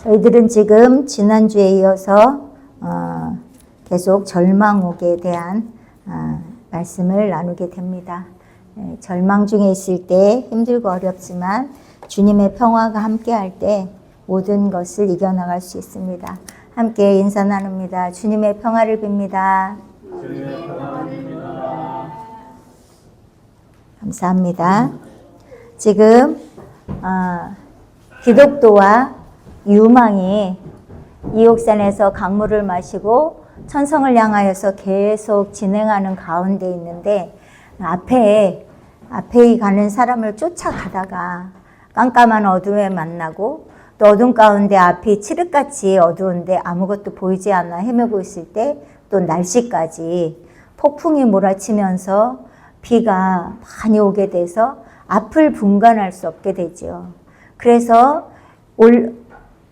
저희들은 지금 지난주에 이어서 계속 절망옥에 대한 말씀을 나누게 됩니다. 절망 중에 있을 때 힘들고 어렵지만 주님의 평화가 함께할 때 모든 것을 이겨나갈 수 있습니다. 함께 인사 나눕니다. 주님의 평화를 빕니다. 주님의 평화를 빕니다. 감사합니다. 지금 기독도와 유망이 이옥산에서 강물을 마시고 천성을 향하여서 계속 진행하는 가운데 있는데 앞에 가는 사람을 쫓아가다가 깜깜한 어둠에 만나고 또 어둠 가운데 앞이 칠흑같이 어두운데 아무것도 보이지 않아 헤매고 있을 때 또 날씨까지 폭풍이 몰아치면서 비가 많이 오게 돼서 앞을 분간할 수 없게 되죠. 그래서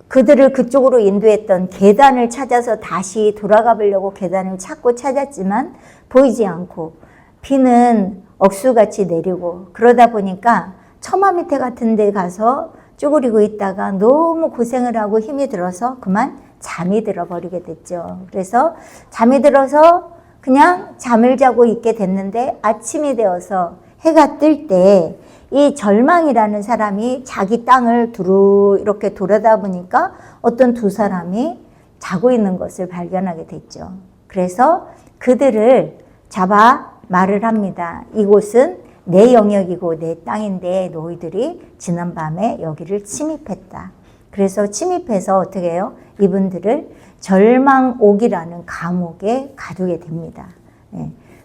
그들을 그쪽으로 인도했던 계단을 찾아서 다시 돌아가 보려고 계단을 찾았지만 보이지 않고 비는 억수같이 내리고 그러다 보니까 처마 밑에 같은 데 가서 쭈그리고 있다가 너무 고생을 하고 힘이 들어서 그만 잠이 들어버리게 됐죠. 그래서 잠이 들어서 그냥 잠을 자고 있게 됐는데 아침이 되어서 해가 뜰 때 이 절망이라는 사람이 자기 땅을 두루 이렇게 돌아다 보니까 어떤 두 사람이 자고 있는 것을 발견하게 됐죠. 그래서 그들을 잡아 말을 합니다. 이곳은 내 영역이고 내 땅인데 너희들이 지난밤에 여기를 침입했다. 그래서 침입해서 어떻게 해요? 이분들을 절망옥이라는 감옥에 가두게 됩니다.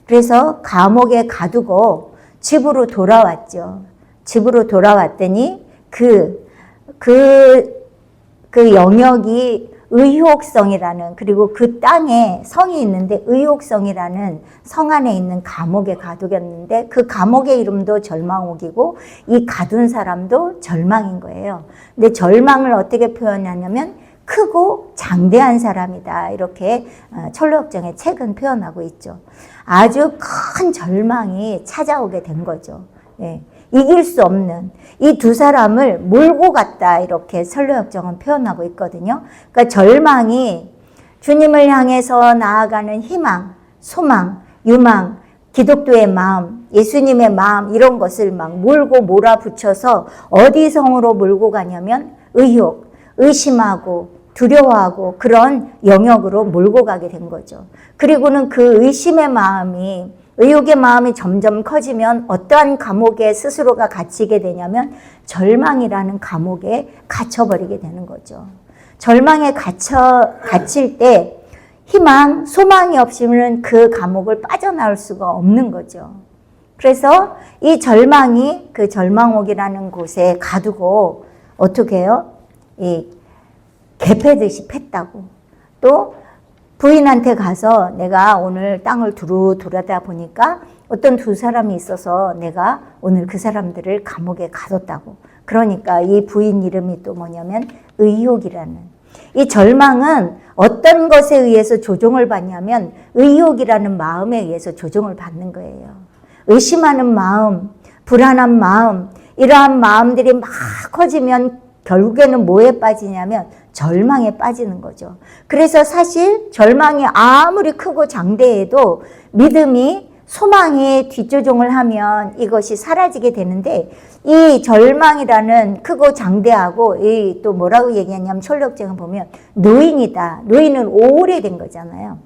그래서 감옥에 가두고 집으로 돌아왔죠. 집으로 돌아왔더니 그 영역이 의혹성이라는, 그리고 그 땅에 성이 있는데 의혹성이라는 성 안에 있는 감옥에 가두겼는데 그 감옥의 이름도 절망옥이고 이 가둔 사람도 절망인 거예요. 근데 절망을 어떻게 표현하냐면 크고 장대한 사람이다, 이렇게 철로역정의 책은 표현하고 있죠. 아주 큰 절망이 찾아오게 된 거죠. 이길 수 없는 이 두 사람을 몰고 갔다, 이렇게 설로역정은 표현하고 있거든요. 그러니까 절망이 주님을 향해서 나아가는 희망, 소망, 유망, 기독교의 마음, 예수님의 마음, 이런 것을 막 몰고 몰아붙여서 어디 성으로 몰고 가냐면 의욕, 의심하고 두려워하고 그런 영역으로 몰고 가게 된 거죠. 그리고는 그 의심의 마음이, 의욕의 마음이 점점 커지면 어떠한 감옥에 스스로가 갇히게 되냐면 절망이라는 감옥에 갇혀버리게 되는 거죠. 절망에 갇힐 때 희망, 소망이 없으면 그 감옥을 빠져나올 수가 없는 거죠. 그래서 이 절망이 그 절망옥이라는 곳에 가두고 어떻게 해요? 개패듯이 팼다고. 또 부인한테 가서 내가 오늘 땅을 두루 돌아다 보니까 어떤 두 사람이 있어서 내가 오늘 그 사람들을 감옥에 가뒀다고. 그러니까 이 부인 이름이 또 뭐냐면 의욕이라는. 이 절망은 어떤 것에 의해서 조종을 받냐면 의욕이라는 마음에 의해서 조종을 받는 거예요. 의심하는 마음, 불안한 마음, 이러한 마음들이 막 커지면 결국에는 뭐에 빠지냐면 절망에 빠지는 거죠. 그래서 사실 절망이 아무리 크고 장대해도 믿음이, 소망이 뒷조종을 하면 이것이 사라지게 되는데, 이 절망이라는 크고 장대하고 이 또 뭐라고 얘기하냐면 철력쟁을 보면 노인이다. 노인은 오래된 거잖아요.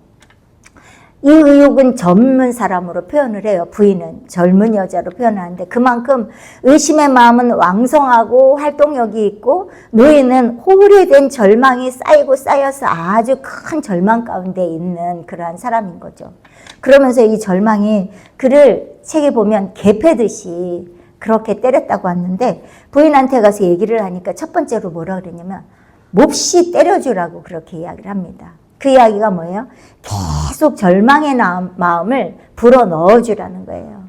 이 의욕은 젊은 사람으로 표현을 해요. 부인은 젊은 여자로 표현하는데 그만큼 의심의 마음은 왕성하고 활동력이 있고 노인은 오래된 절망이 쌓이고 쌓여서 아주 큰 절망 가운데 있는 그러한 사람인 거죠. 그러면서 이 절망이 그를 책에 보면 개패듯이 그렇게 때렸다고 하는데 부인한테 가서 얘기를 하니까 첫 번째로 뭐라 그랬냐면 몹시 때려주라고 그렇게 이야기를 합니다. 그 이야기가 뭐예요? 계속 절망의 마음을 불어 넣어주라는 거예요.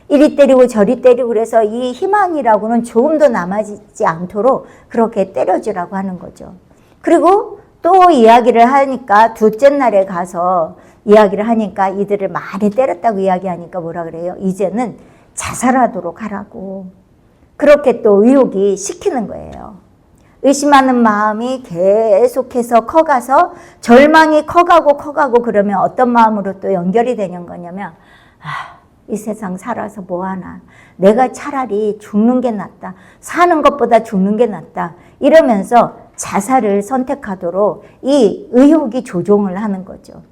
이리 때리고 저리 때리고 그래서 이 희망이라고는 조금도 남아지지 않도록 그렇게 때려주라고 하는 거죠. 그리고 또 이야기를 하니까 둘째 날에 가서 이야기를 하니까 이들을 많이 때렸다고 이야기하니까 뭐라 그래요? 이제는 자살하도록 하라고. 그렇게 또 의욕이 시키는 거예요. 의심하는 마음이 계속해서 커가서 절망이 커가고 그러면 어떤 마음으로 또 연결이 되는 거냐면 이 세상 살아서 뭐하나, 내가 차라리 죽는 게 낫다, 사는 것보다 죽는 게 낫다, 이러면서 자살을 선택하도록 이 의욕이 조종을 하는 거죠.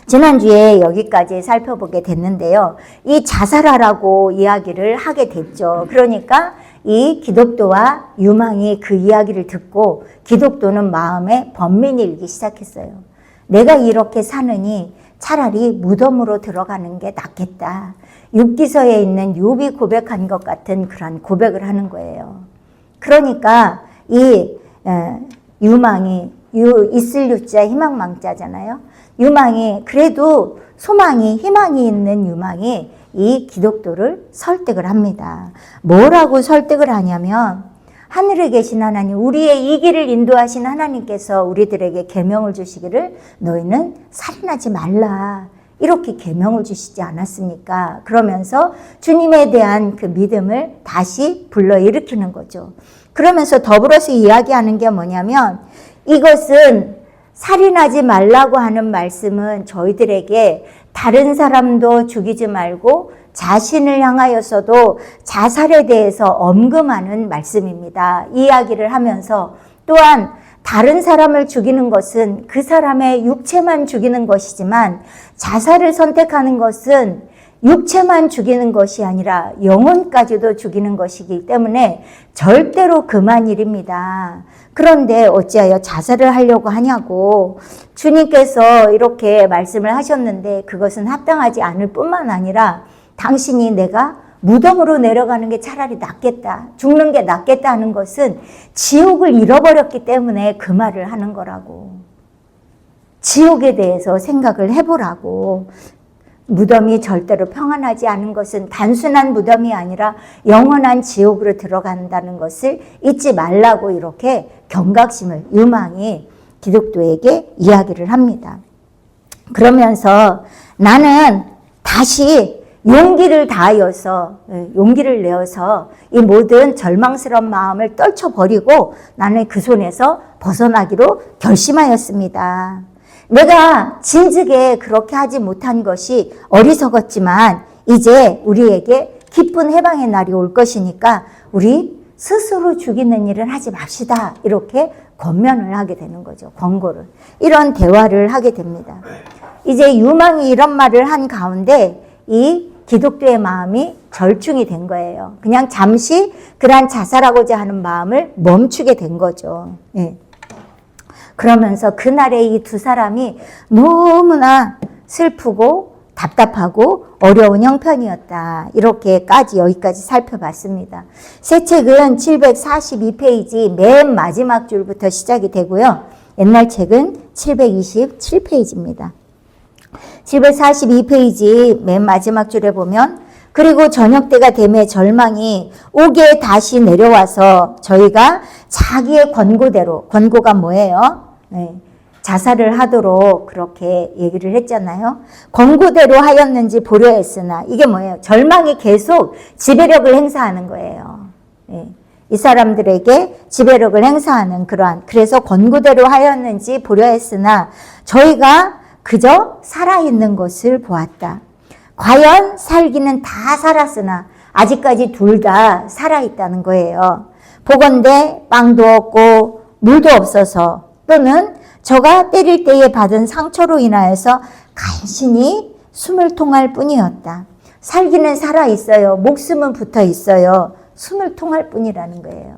지난주에 여기까지 살펴보게 됐는데요. 이 자살하라고 이야기를 하게 됐죠. 그러니까 이 기독도와 유망이 그 이야기를 듣고 기독도는 마음에 번민이 일기 시작했어요. 내가 이렇게 사느니 차라리 무덤으로 들어가는 게 낫겠다. 욥기서에 있는 욥이 고백한 것 같은 그런 고백을 하는 거예요. 그러니까 이 유망이, 있을 유자 희망망자잖아요. 유망이, 그래도 소망이, 희망이 있는 유망이 이 기독도를 설득을 합니다. 뭐라고 설득을 하냐면, 하늘에 계신 하나님, 우리의 이 길을 인도하신 하나님께서 우리들에게 계명을 주시기를 너희는 살인하지 말라, 이렇게 계명을 주시지 않았습니까? 그러면서 주님에 대한 그 믿음을 다시 불러일으키는 거죠. 그러면서 더불어서 이야기하는 게 뭐냐면, 이것은 살인하지 말라고 하는 말씀은 저희들에게 다른 사람도 죽이지 말고 자신을 향하여서도 자살에 대해서 엄금하는 말씀입니다. 이야기를 하면서 또한 다른 사람을 죽이는 것은 그 사람의 육체만 죽이는 것이지만 자살을 선택하는 것은 육체만 죽이는 것이 아니라 영혼까지도 죽이는 것이기 때문에 절대로 금한 일입니다. 그런데 어찌하여 자살을 하려고 하냐고 주님께서 이렇게 말씀을 하셨는데 그것은 합당하지 않을 뿐만 아니라 당신이 내가 무덤으로 내려가는 게 차라리 낫겠다, 죽는 게 낫겠다 하는 것은 지옥을 잃어버렸기 때문에 그 말을 하는 거라고. 지옥에 대해서 생각을 해보라고. 무덤이 절대로 평안하지 않은 것은 단순한 무덤이 아니라 영원한 지옥으로 들어간다는 것을 잊지 말라고 이렇게 경각심을 유망이 기독도에게 이야기를 합니다. 그러면서 나는 다시 용기를 다하여서, 용기를 내어서 이 모든 절망스러운 마음을 떨쳐버리고 나는 그 손에서 벗어나기로 결심하였습니다. 내가 진즉에 그렇게 하지 못한 것이 어리석었지만 이제 우리에게 기쁜 해방의 날이 올 것이니까 우리 스스로 죽이는 일은 하지 맙시다. 이렇게 권면을 하게 되는 거죠. 권고를. 이런 대화를 하게 됩니다. 이제 유망이 이런 말을 한 가운데 이 기독교의 마음이 절충이 된 거예요. 그냥 잠시 그런 자살하고자 하는 마음을 멈추게 된 거죠. 예. 그러면서 그날에 이 두 사람이 너무나 슬프고 답답하고 어려운 형편이었다. 이렇게까지 여기까지 살펴봤습니다. 새 책은 742페이지 맨 마지막 줄부터 시작이 되고요. 옛날 책은 727페이지입니다. 742페이지 맨 마지막 줄에 보면 그리고 저녁 때가 되매 절망이 옥에 다시 내려와서 저희가 자기의 권고대로, 권고가 뭐예요? 네, 자살을 하도록 그렇게 얘기를 했잖아요. 권고대로 하였는지 보려 했으나 이게 뭐예요? 절망이 계속 지배력을 행사하는 거예요. 네, 이 사람들에게 지배력을 행사하는 그러한, 그래서 권고대로 하였는지 보려 했으나 저희가 그저 살아있는 것을 보았다. 과연 살기는 다 살았으나 아직까지 둘 다 살아있다는 거예요. 보건대 빵도 없고 물도 없어서 또는 저가 때릴 때에 받은 상처로 인하여서 간신히 숨을 통할 뿐이었다. 살기는 살아있어요. 목숨은 붙어있어요. 숨을 통할 뿐이라는 거예요.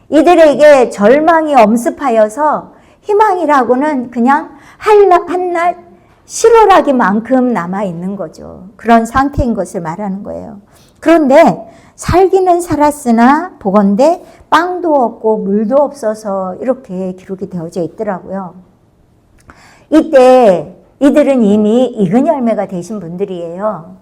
이들에게 절망이 엄습하여서 희망이라고는 그냥 한낱 실오라기만큼 남아있는 거죠. 그런 상태인 것을 말하는 거예요. 그런데 살기는 살았으나 보건대 빵도 없고 물도 없어서 이렇게 기록이 되어져 있더라고요. 이때 이들은 이미 익은 열매가 되신 분들이에요.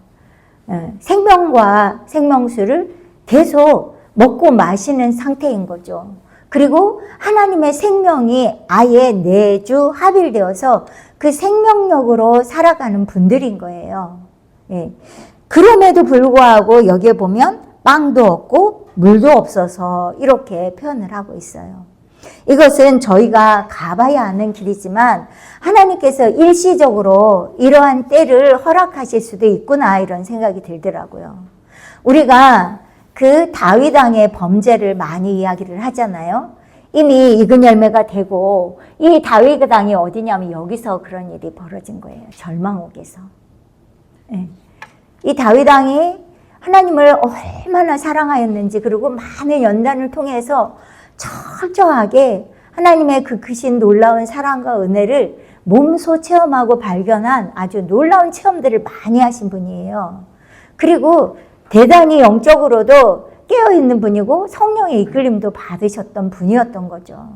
생명과 생명수를 계속 먹고 마시는 상태인 거죠. 그리고 하나님의 생명이 아예 내주 합일되어서 그 생명력으로 살아가는 분들인 거예요. 예. 그럼에도 불구하고 여기에 보면 빵도 없고 물도 없어서 이렇게 표현을 하고 있어요. 이것은 저희가 가봐야 아는 길이지만 하나님께서 일시적으로 이러한 때를 허락하실 수도 있구나 이런 생각이 들더라고요. 우리가 그 다윗 왕의 범죄를 많이 이야기를 하잖아요. 이미 익은 열매가 되고 이 다윗 왕이 어디냐면 여기서 그런 일이 벌어진 거예요. 절망옥에서. 네. 이 다윗 왕이 하나님을 얼마나 사랑하였는지 그리고 많은 연단을 통해서 철저하게 하나님의 그 크신 놀라운 사랑과 은혜를 몸소 체험하고 발견한 아주 놀라운 체험들을 많이 하신 분이에요. 그리고 대단히 영적으로도 깨어있는 분이고 성령의 이끌림도 받으셨던 분이었던 거죠.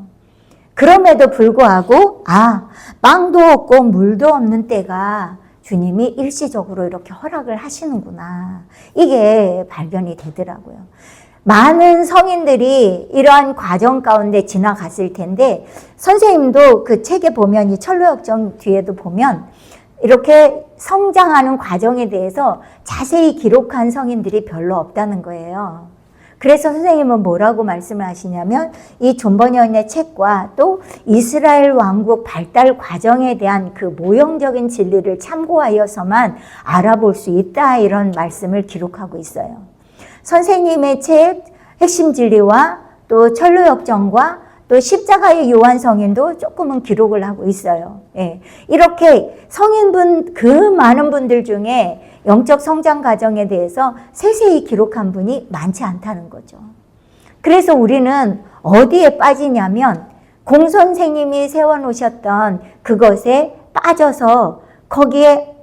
그럼에도 불구하고 빵도 없고 물도 없는 때가 주님이 일시적으로 이렇게 허락을 하시는구나. 이게 발견이 되더라고요. 많은 성인들이 이러한 과정 가운데 지나갔을 텐데 선생님도 그 책에 보면 이 철로역정 뒤에도 보면 이렇게 성장하는 과정에 대해서 자세히 기록한 성인들이 별로 없다는 거예요. 그래서 선생님은 뭐라고 말씀을 하시냐면 이 존 버니언의 책과 또 이스라엘 왕국 발달 과정에 대한 그 모형적인 진리를 참고하여서만 알아볼 수 있다 이런 말씀을 기록하고 있어요. 선생님의 책 핵심 진리와 또 철로역정과 또 십자가의 요한 성인도 조금은 기록을 하고 있어요. 예. 이렇게 성인분 그 많은 분들 중에 영적 성장 과정에 대해서 세세히 기록한 분이 많지 않다는 거죠. 그래서 우리는 어디에 빠지냐면 공 선생님이 세워놓으셨던 그것에 빠져서 거기에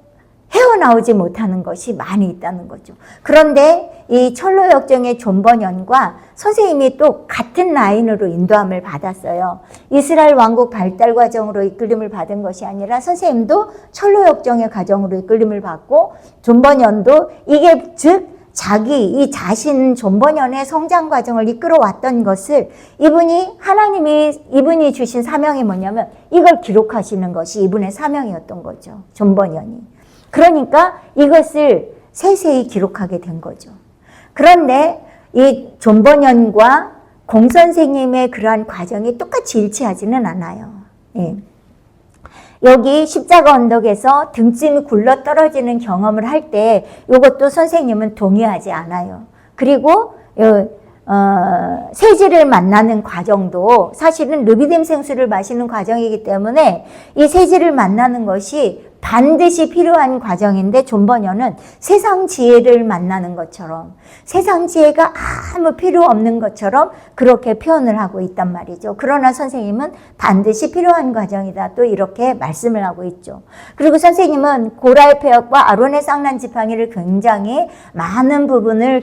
헤어나오지 못하는 것이 많이 있다는 거죠. 그런데 이 철로역정의 존 버니언과 선생님이 또 같은 라인으로 인도함을 받았어요. 이스라엘 왕국 발달 과정으로 이끌림을 받은 것이 아니라 선생님도 철로역정의 과정으로 이끌림을 받고 존 버니언도 이게 즉 자기 이 자신 존 버니언의 성장 과정을 이끌어 왔던 것을 이분이 주신 사명이 뭐냐면 이걸 기록하시는 것이 이분의 사명이었던 거죠. 존 버니언이. 그러니까 이것을 세세히 기록하게 된 거죠. 그런데 이 존 버니언과 공 선생님의 그러한 과정이 똑같이 일치하지는 않아요. 예. 여기 십자가 언덕에서 등짐이 굴러 떨어지는 경험을 할 때 이것도 선생님은 동의하지 않아요. 그리고 세지를 만나는 과정도 사실은 르비딤 생수를 마시는 과정이기 때문에 이 세지를 만나는 것이 반드시 필요한 과정인데 존 버니언은 세상 지혜를 만나는 것처럼 세상 지혜가 아무 필요 없는 것처럼 그렇게 표현을 하고 있단 말이죠. 그러나 선생님은 반드시 필요한 과정이다 또 이렇게 말씀을 하고 있죠. 그리고 선생님은 고라의 폐역과 아론의 쌍난 지팡이를 굉장히 많은 부분을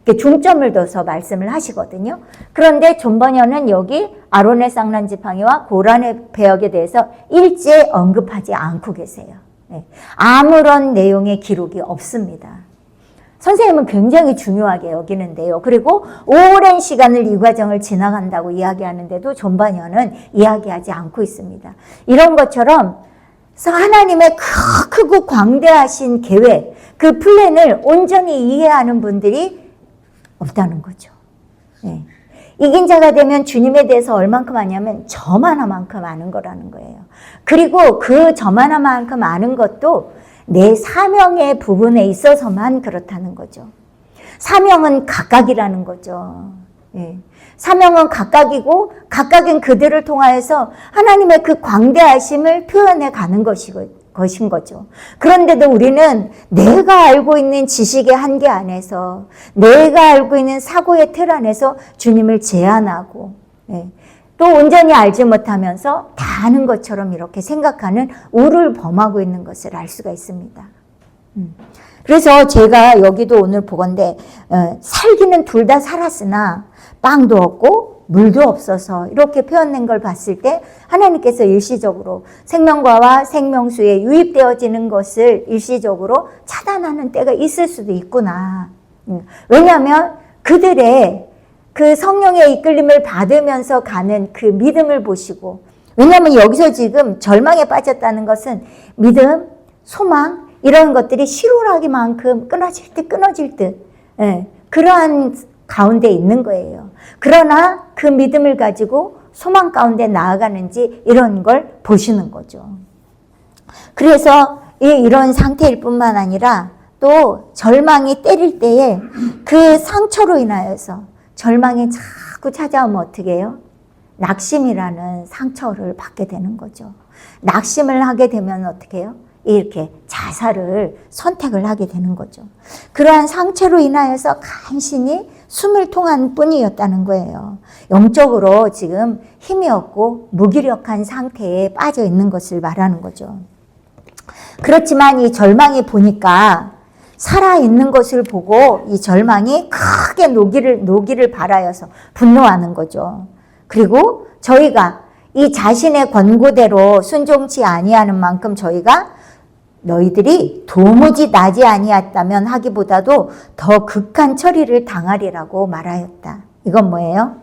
중점을 둬서 말씀을 하시거든요. 그런데 존 버니언은 여기 아론의 쌍난 지팡이와 고란의 배역에 대해서 일제 언급하지 않고 계세요. 네. 아무런 내용의 기록이 없습니다. 선생님은 굉장히 중요하게 여기는데요. 그리고 오랜 시간을 이 과정을 지나간다고 이야기하는데도 존 버니언은 이야기하지 않고 있습니다. 이런 것처럼 하나님의 크고 광대하신 계획, 그 플랜을 온전히 이해하는 분들이 없다는 거죠. 네. 이긴 자가 되면 주님에 대해서 얼만큼 아냐면 점 하나만큼 아는 거라는 거예요. 그리고 그 점 하나만큼 아는 것도 내 사명의 부분에 있어서만 그렇다는 거죠. 사명은 각각이라는 거죠. 네. 사명은 각각이고 각각인 그들을 통하여서 하나님의 그 광대하심을 표현해 가는 것인 거죠. 그런데도 우리는 내가 알고 있는 지식의 한계 안에서 내가 알고 있는 사고의 틀 안에서 주님을 제한하고 또 온전히 알지 못하면서 다 아는 것처럼 이렇게 생각하는 우를 범하고 있는 것을 알 수가 있습니다. 그래서 제가 여기도 오늘 보건대 살기는 둘 다 살았으나 빵도 없고 물도 없어서 이렇게 표현된 걸 봤을 때 하나님께서 일시적으로 생명과와 생명수에 유입되어지는 것을 일시적으로 차단하는 때가 있을 수도 있구나. 왜냐하면 그들의 그 성령의 이끌림을 받으면서 가는 그 믿음을 보시고, 왜냐하면 여기서 지금 절망에 빠졌다는 것은 믿음, 소망 이런 것들이 실오라기만큼 끊어질 듯 그러한 가운데 있는 거예요. 그러나 그 믿음을 가지고 소망 가운데 나아가는지 이런 걸 보시는 거죠. 그래서 이런 상태일 뿐만 아니라 또 절망이 때릴 때에 그 상처로 인하여서 절망이 자꾸 찾아오면 어떻게 해요? 낙심이라는 상처를 받게 되는 거죠. 낙심을 하게 되면 어떻게 해요? 이렇게 자살을 선택을 하게 되는 거죠. 그러한 상처로 인하여서 간신히 숨을 통한 뿐이었다는 거예요. 영적으로 지금 힘이 없고 무기력한 상태에 빠져 있는 것을 말하는 거죠. 그렇지만 이 절망이 보니까 살아있는 것을 보고 이 절망이 크게 녹이를 바라여서 분노하는 거죠. 그리고 저희가 이 자신의 권고대로 순종치 아니하는 만큼 저희가 너희들이 도무지 나지 아니했다면 하기보다도 더 극한 처리를 당하리라고 말하였다. 이건 뭐예요?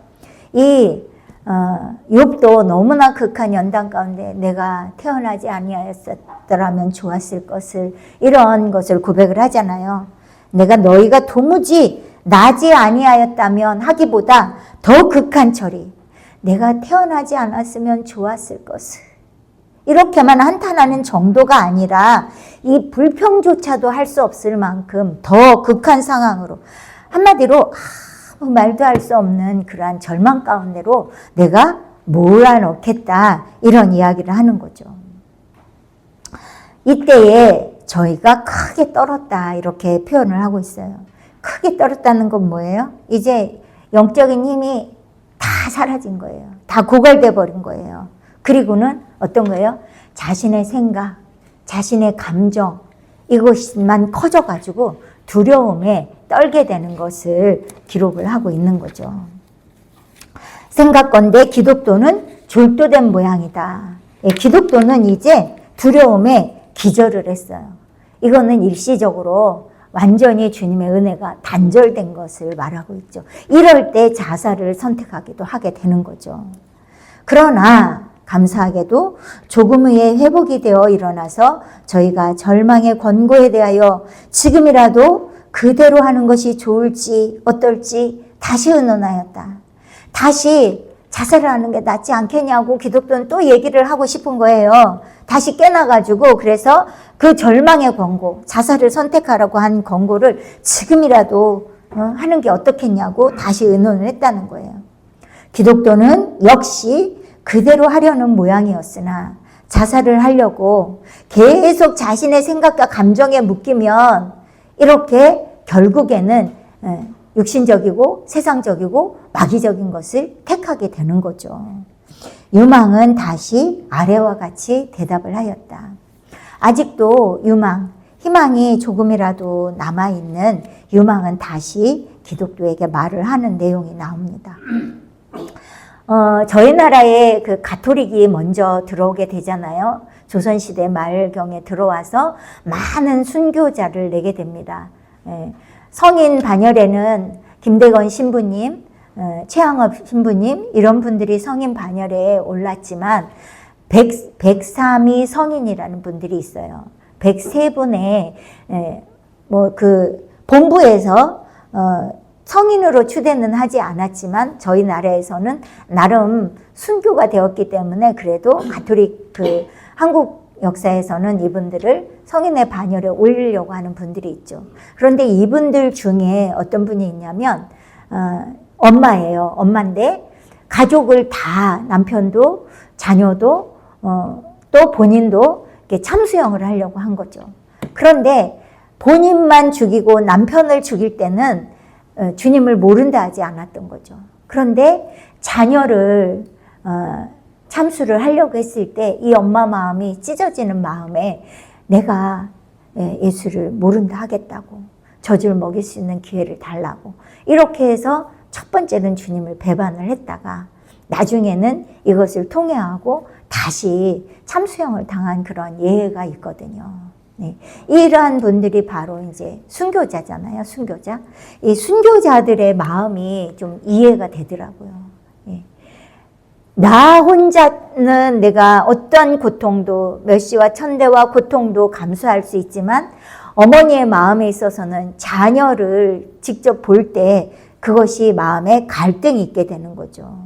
욥도 너무나 극한 연단 가운데 내가 태어나지 아니하였더라면 좋았을 것을 이런 것을 고백을 하잖아요. 내가 너희가 도무지 나지 아니하였다면 하기보다 더 극한 처리. 내가 태어나지 않았으면 좋았을 것을. 이렇게만 한탄하는 정도가 아니라 이 불평조차도 할 수 없을 만큼 더 극한 상황으로 한마디로 아무 말도 할 수 없는 그러한 절망 가운데로 내가 몰아넣겠다 이런 이야기를 하는 거죠. 이때에 저희가 크게 떨었다 이렇게 표현을 하고 있어요. 크게 떨었다는 건 뭐예요? 이제 영적인 힘이 다 사라진 거예요. 다 고갈돼 버린 거예요. 그리고는 어떤 거예요? 자신의 생각, 자신의 감정 이것만 커져가지고 두려움에 떨게 되는 것을 기록을 하고 있는 거죠. 생각건대 기독도는 졸도된 모양이다. 기독도는 이제 두려움에 기절을 했어요. 이거는 일시적으로 완전히 주님의 은혜가 단절된 것을 말하고 있죠. 이럴 때 자살을 선택하기도 하게 되는 거죠. 그러나 감사하게도 조금 후에 회복이 되어 일어나서 저희가 절망의 권고에 대하여 지금이라도 그대로 하는 것이 좋을지 어떨지 다시 의논하였다. 다시 자살을 하는 게 낫지 않겠냐고 기독교는 또 얘기를 하고 싶은 거예요. 다시 깨나가지고 그래서 그 절망의 권고, 자살을 선택하라고 한 권고를 지금이라도 하는 게 어떻겠냐고 다시 의논을 했다는 거예요. 기독교는 역시 그대로 하려는 모양이었으나 자살을 하려고 계속 자신의 생각과 감정에 묶이면 이렇게 결국에는 육신적이고 세상적이고 마귀적인 것을 택하게 되는 거죠. 유망은 다시 아래와 같이 대답을 하였다. 아직도 유망, 희망이 조금이라도 남아있는 유망은 다시 기독교에게 말을 하는 내용이 나옵니다. 저희 나라에 그 가톨릭이 먼저 들어오게 되잖아요. 조선시대 말경에 들어와서 많은 순교자를 내게 됩니다. 성인 반열에는 김대건 신부님, 최항업 신부님 이런 분들이 성인 반열에 올랐지만 103위 성인이라는 분들이 있어요. 103분의 그 본부에서 성인으로 추대는 하지 않았지만 저희 나라에서는 나름 순교가 되었기 때문에 그래도 가톨릭 한국 역사에서는 이분들을 성인의 반열에 올리려고 하는 분들이 있죠. 그런데 이분들 중에 어떤 분이 있냐면 엄마예요. 엄마인데 가족을 다 남편도 자녀도 또 본인도 이렇게 참수형을 하려고 한 거죠. 그런데 본인만 죽이고 남편을 죽일 때는 주님을 모른다 하지 않았던 거죠. 그런데 자녀를 참수를 하려고 했을 때 이 엄마 마음이 찢어지는 마음에 내가 예수를 모른다 하겠다고 젖을 먹일 수 있는 기회를 달라고 이렇게 해서 첫 번째는 주님을 배반을 했다가 나중에는 이것을 통회하고 다시 참수형을 당한 그런 예가 있거든요. 네. 이러한 분들이 바로 이제 순교자잖아요. 순교자. 이 순교자들의 마음이 좀 이해가 되더라고요. 네. 나 혼자는 내가 어떠한 고통도 멸시와 천대와 고통도 감수할 수 있지만 어머니의 마음에 있어서는 자녀를 직접 볼 때 그것이 마음에 갈등이 있게 되는 거죠.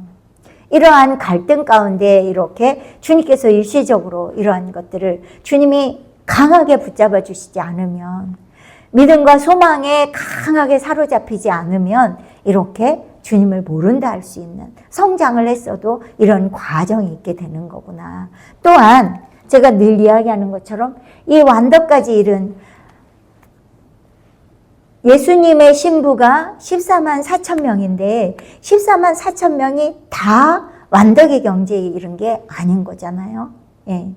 이러한 갈등 가운데 이렇게 주님께서 일시적으로 이러한 것들을 주님이 강하게 붙잡아 주시지 않으면, 믿음과 소망에 강하게 사로잡히지 않으면 이렇게 주님을 모른다 할 수 있는, 성장을 했어도 이런 과정이 있게 되는 거구나. 또한 제가 늘 이야기하는 것처럼 이 완덕까지 이른 예수님의 신부가 14만 4천 명인데 14만 4천 명이 다 완덕의 경지에 이른 게 아닌 거잖아요. 예.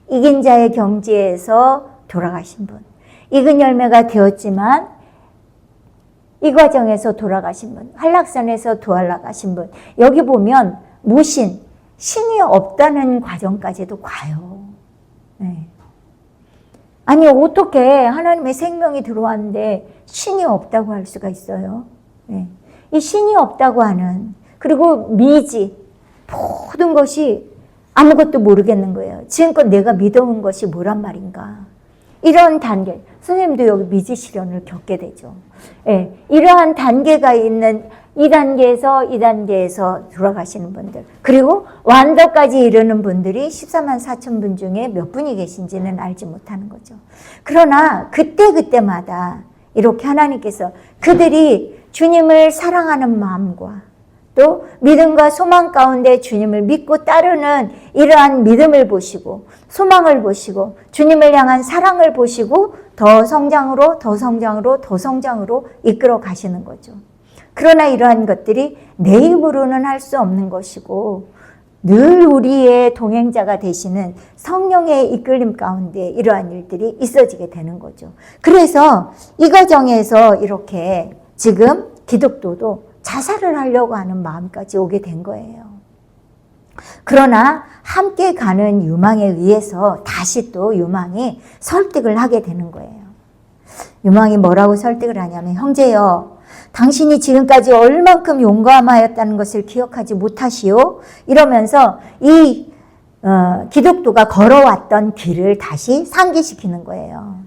이긴 자의 경지에서 돌아가신 분, 익은 열매가 되었지만 이 과정에서 돌아가신 분, 한락산에서 돌아가신 분, 여기 보면 무신, 신이 없다는 과정까지도 가요. 네. 아니 어떻게 하나님의 생명이 들어왔는데 신이 없다고 할 수가 있어요? 네. 이 신이 없다고 하는, 그리고 미지, 모든 것이 아무것도 모르겠는 거예요. 지금껏 내가 믿어온 것이 뭐란 말인가. 이런 단계, 선생님도 여기 미지 시련을 겪게 되죠. 예, 이러한 단계가 있는 이 단계에서 돌아가시는 분들, 그리고 완덕까지 이르는 분들이 14만 4천 분 중에 몇 분이 계신지는 알지 못하는 거죠. 그러나 그때마다 이렇게 하나님께서 그들이 주님을 사랑하는 마음과 또 믿음과 소망 가운데 주님을 믿고 따르는 이러한 믿음을 보시고 소망을 보시고 주님을 향한 사랑을 보시고 더 성장으로 이끌어 가시는 거죠. 그러나 이러한 것들이 내 힘으로는 할 수 없는 것이고 늘 우리의 동행자가 되시는 성령의 이끌림 가운데 이러한 일들이 있어지게 되는 거죠. 그래서 이 과정에서 이렇게 지금 기독도도 자살을 하려고 하는 마음까지 오게 된 거예요. 그러나 함께 가는 유망에 의해서 다시 또 유망이 설득을 하게 되는 거예요. 유망이 뭐라고 설득을 하냐면, 형제여, 당신이 지금까지 얼만큼 용감하였다는 것을 기억하지 못하시오? 이러면서 이 기독도가 걸어왔던 길을 다시 상기시키는 거예요.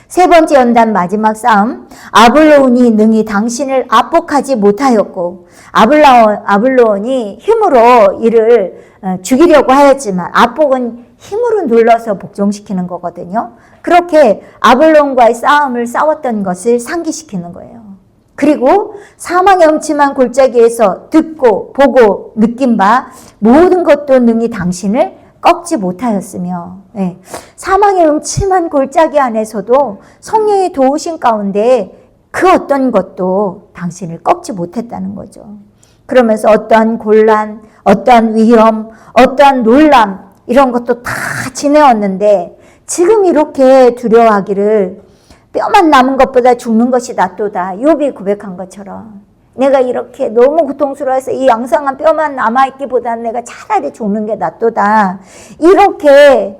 세 번째 연단 마지막 싸움, 아블로온이 능히 당신을 압복하지 못하였고, 아블로온이 힘으로 이를 죽이려고 하였지만 압복은 힘으로 눌러서 복종시키는 거거든요. 그렇게 아블로온과의 싸움을 싸웠던 것을 상기시키는 거예요. 그리고 사망의 음침한 골짜기에서 듣고 보고 느낀 바 모든 것도 능히 당신을 꺾지 못하였으며, 네. 사망의 음침한 골짜기 안에서도 성령의 도우신 가운데 그 어떤 것도 당신을 꺾지 못했다는 거죠. 그러면서 어떠한 곤란, 어떠한 위험, 어떠한 놀람 이런 것도 다 지내었는데 지금 이렇게 두려워하기를 뼈만 남은 것보다 죽는 것이 낫도다. 욥이 고백한 것처럼 내가 이렇게 너무 고통스러워해서 이 양상한 뼈만 남아있기보다는 내가 차라리 죽는 게 낫도다. 이렇게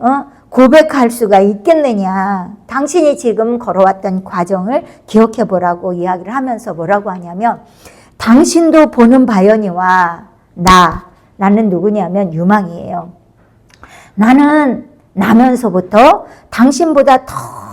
고백할 수가 있겠느냐. 당신이 지금 걸어왔던 과정을 기억해 보라고 이야기를 하면서 뭐라고 하냐면, 당신도 보는 바여니와 나는 누구냐면 유망이에요. 나는 나면서부터 당신보다 더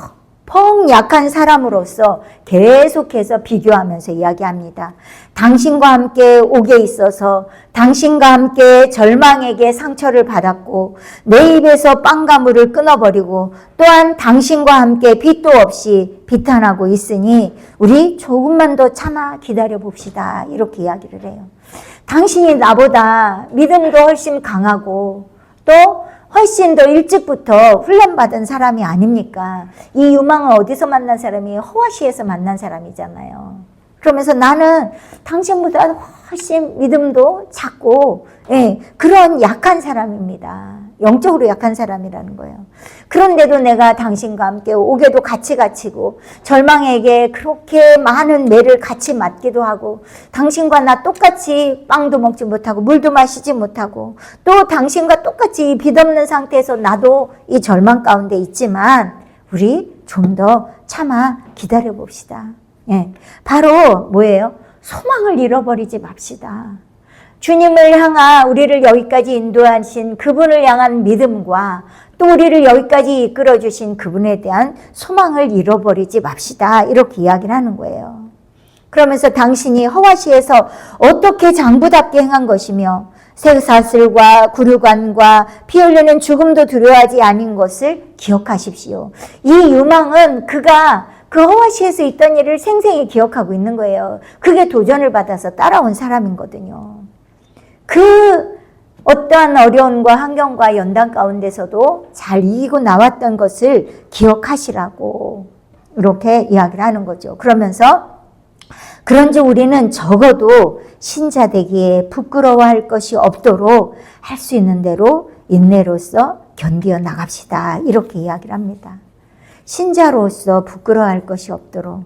약한 사람으로서 계속해서 비교하면서 이야기합니다. 당신과 함께 옥에 있어서 당신과 함께 절망에게 상처를 받았고 내 입에서 빵가물을 끊어버리고 또한 당신과 함께 빛도 없이 비탄하고 있으니 우리 조금만 더 참아 기다려 봅시다. 이렇게 이야기를 해요. 당신이 나보다 믿음도 훨씬 강하고 또 훨씬 더 일찍부터 훈련받은 사람이 아닙니까? 이 유망은 어디서 만난 사람이에요? 허와시에서 만난 사람이잖아요. 그러면서 나는 당신보다 훨씬 믿음도 작고 그런 약한 사람입니다. 영적으로 약한 사람이라는 거예요. 그런데도 내가 당신과 함께 옥에도 같이 갇히고 절망에게 그렇게 많은 매를 같이 맞기도 하고 당신과 나 똑같이 빵도 먹지 못하고 물도 마시지 못하고 또 당신과 똑같이 빛 없는 상태에서 나도 이 절망 가운데 있지만 우리 좀 더 참아 기다려 봅시다. 바로 뭐예요? 소망을 잃어버리지 맙시다. 주님을 향한 우리를 여기까지 인도하신 그분을 향한 믿음과 또 우리를 여기까지 이끌어 주신 그분에 대한 소망을 잃어버리지 맙시다. 이렇게 이야기를 하는 거예요. 그러면서 당신이 허와시에서 어떻게 장부답게 행한 것이며 쇠사슬과 구류관과 피 흘리는 죽음도 두려워하지 아닌 것을 기억하십시오. 이 유망은 그가 그 허와시에서 있던 일을 생생히 기억하고 있는 거예요. 그게 도전을 받아서 따라온 사람이거든요. 그 어떠한 어려움과 환경과 연단 가운데서도 잘 이기고 나왔던 것을 기억하시라고 이렇게 이야기를 하는 거죠. 그러면서 그런즉 우리는 적어도 신자 되기에 부끄러워할 것이 없도록 할 수 있는 대로 인내로서 견디어 나갑시다. 이렇게 이야기를 합니다. 신자로서 부끄러워할 것이 없도록,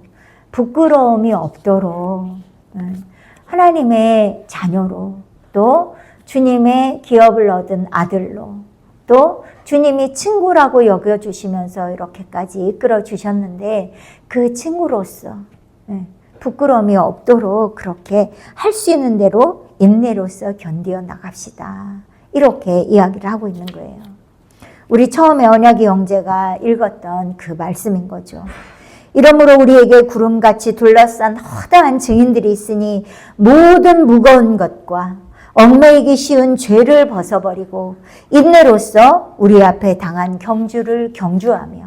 부끄러움이 없도록 하나님의 자녀로, 또 주님의 기업을 얻은 아들로, 또 주님이 친구라고 여겨주시면서 이렇게까지 이끌어 주셨는데 그 친구로서 부끄러움이 없도록 그렇게 할 수 있는 대로 인내로서 견디어 나갑시다. 이렇게 이야기를 하고 있는 거예요. 우리 처음에 언약의 형제가 읽었던 그 말씀인 거죠. 이러므로 우리에게 구름같이 둘러싼 허다한 증인들이 있으니 모든 무거운 것과 얽매이기 쉬운 죄를 벗어버리고 인내로서 우리 앞에 당한 경주를 경주하며,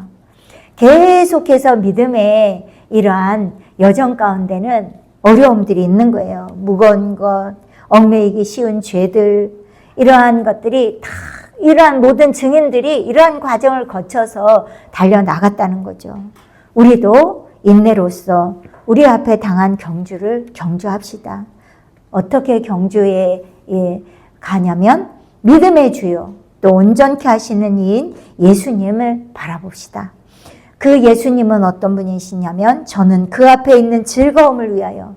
계속해서 믿음의 이러한 여정 가운데는 어려움들이 있는 거예요. 무거운 것, 얽매이기 쉬운 죄들, 이러한 것들이 다 이러한 모든 증인들이 이러한 과정을 거쳐서 달려나갔다는 거죠. 우리도 인내로서 우리 앞에 당한 경주를 경주합시다. 어떻게 경주에 가냐면 믿음의 주요 또 온전케 하시는 이인 예수님을 바라봅시다. 그 예수님은 어떤 분이시냐면 저는 그 앞에 있는 즐거움을 위하여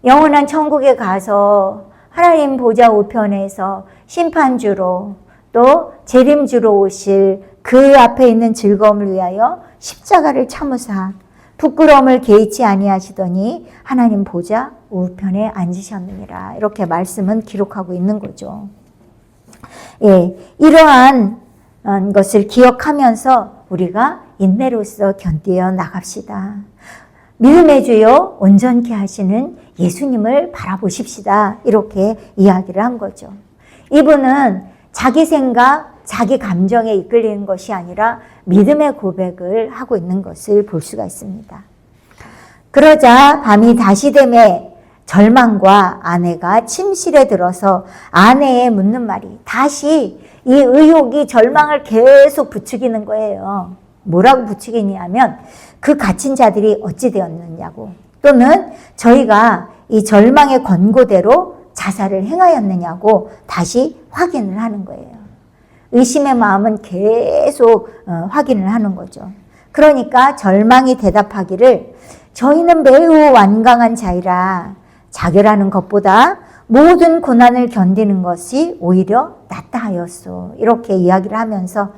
영원한 천국에 가서 하나님 보좌 우편에서 심판주로 또 재림주로 오실 그 앞에 있는 즐거움을 위하여 십자가를 참으사 부끄러움을 개의치 아니하시더니 하나님 보좌 우편에 앉으셨느니라. 이렇게 말씀은 기록하고 있는 거죠. 이러한 것을 기억하면서 우리가 인내로서 견디어 나갑시다. 믿음의 주요 온전케 하시는 예수님을 바라보십시다. 이렇게 이야기를 한 거죠. 이분은 자기 생각, 자기 감정에 이끌리는 것이 아니라 믿음의 고백을 하고 있는 것을 볼 수가 있습니다. 그러자 밤이 다시 되매 절망과 아내가 침실에 들어서 아내의 묻는 말이, 다시 이 의욕이 절망을 계속 부추기는 거예요. 뭐라고 부추기냐면 그 갇힌 자들이 어찌 되었느냐고, 또는 저희가 이 절망의 권고대로 자살을 행하였느냐고 다시 확인을 하는 거예요. 의심의 마음은 계속 확인을 하는 거죠. 그러니까 절망이 대답하기를 저희는 매우 완강한 자이라 자결하는 것보다 모든 고난을 견디는 것이 오히려 낫다 하였소. 이렇게 이야기를 하면서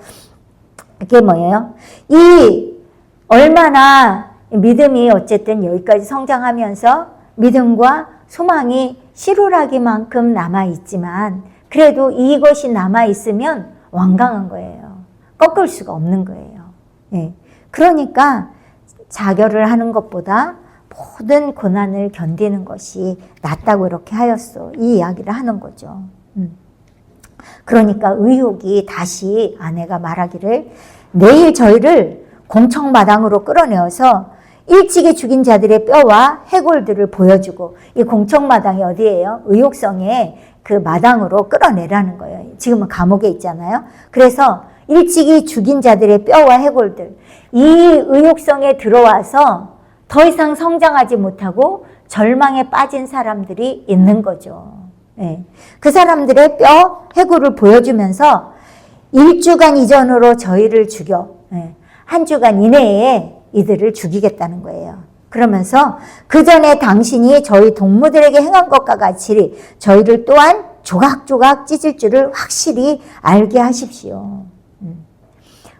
이게 뭐예요? 이 얼마나 믿음이 어쨌든 여기까지 성장하면서 믿음과 소망이 씨루라기만큼 남아있지만 그래도 이것이 남아있으면 완강한 거예요. 꺾을 수가 없는 거예요. 그러니까 자결을 하는 것보다 모든 고난을 견디는 것이 낫다고 이렇게 하였소. 이 이야기를 하는 거죠. 그러니까 의욕이 다시 아내가 말하기를 내일 저희를 공청마당으로 끌어내어서 일찍이 죽인 자들의 뼈와 해골들을 보여주고, 이 공청마당이 어디예요? 의욕성의 그 마당으로 끌어내라는 거예요. 지금은 감옥에 있잖아요. 그래서 일찍이 죽인 자들의 뼈와 해골들, 이 의욕성에 들어와서 더 이상 성장하지 못하고 절망에 빠진 사람들이 있는 거죠. 그 사람들의 뼈, 해골을 보여주면서 1주간 이전으로 저희를 죽여 한 주간 이내에 이들을 죽이겠다는 거예요. 그러면서 그 전에 당신이 저희 동무들에게 행한 것과 같이 저희를 또한 조각조각 찢을 줄을 확실히 알게 하십시오.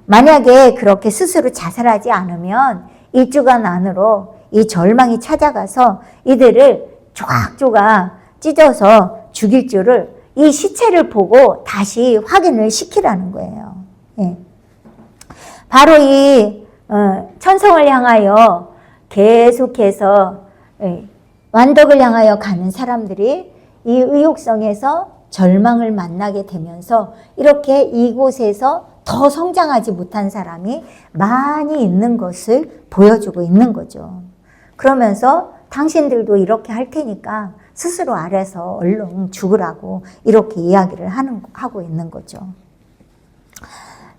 만약에 그렇게 스스로 자살하지 않으면 1주간 안으로 이 절망이 찾아가서 이들을 조각조각 찢어서 죽일 줄을 이 시체를 보고 다시 확인을 시키라는 거예요. 바로 이 천성을 향하여 계속해서 완덕을 향하여 가는 사람들이 이 의욕성에서 절망을 만나게 되면서 이렇게 이곳에서 더 성장하지 못한 사람이 많이 있는 것을 보여주고 있는 거죠. 그러면서 당신들도 이렇게 할 테니까 스스로 알아서 얼른 죽으라고 이렇게 이야기를 하고 있는 거죠.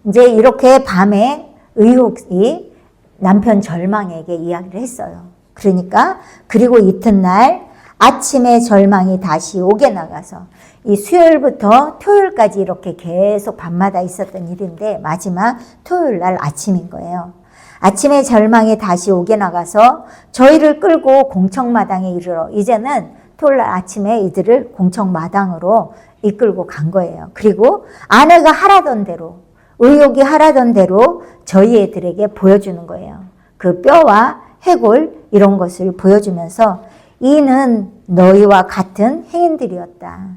이제 이렇게 밤에 의혹이 남편 절망에게 이야기를 했어요. 그러니까 그리고 이튿날 아침에 절망이 다시 옥에 나가서 이 수요일부터 토요일까지 이렇게 계속 밤마다 있었던 일인데 마지막 토요일 날 아침인 거예요. 아침에 절망이 다시 옥에 나가서 저희를 끌고 공청마당에 이르러 이제는 토요일 날 아침에 이들을 공청마당으로 이끌고 간 거예요. 그리고 아내가 하라던 대로 의욕이 하라던 대로 저희 애들에게 보여주는 거예요. 그 뼈와 해골 이런 것을 보여주면서 이는 너희와 같은 행인들이었다.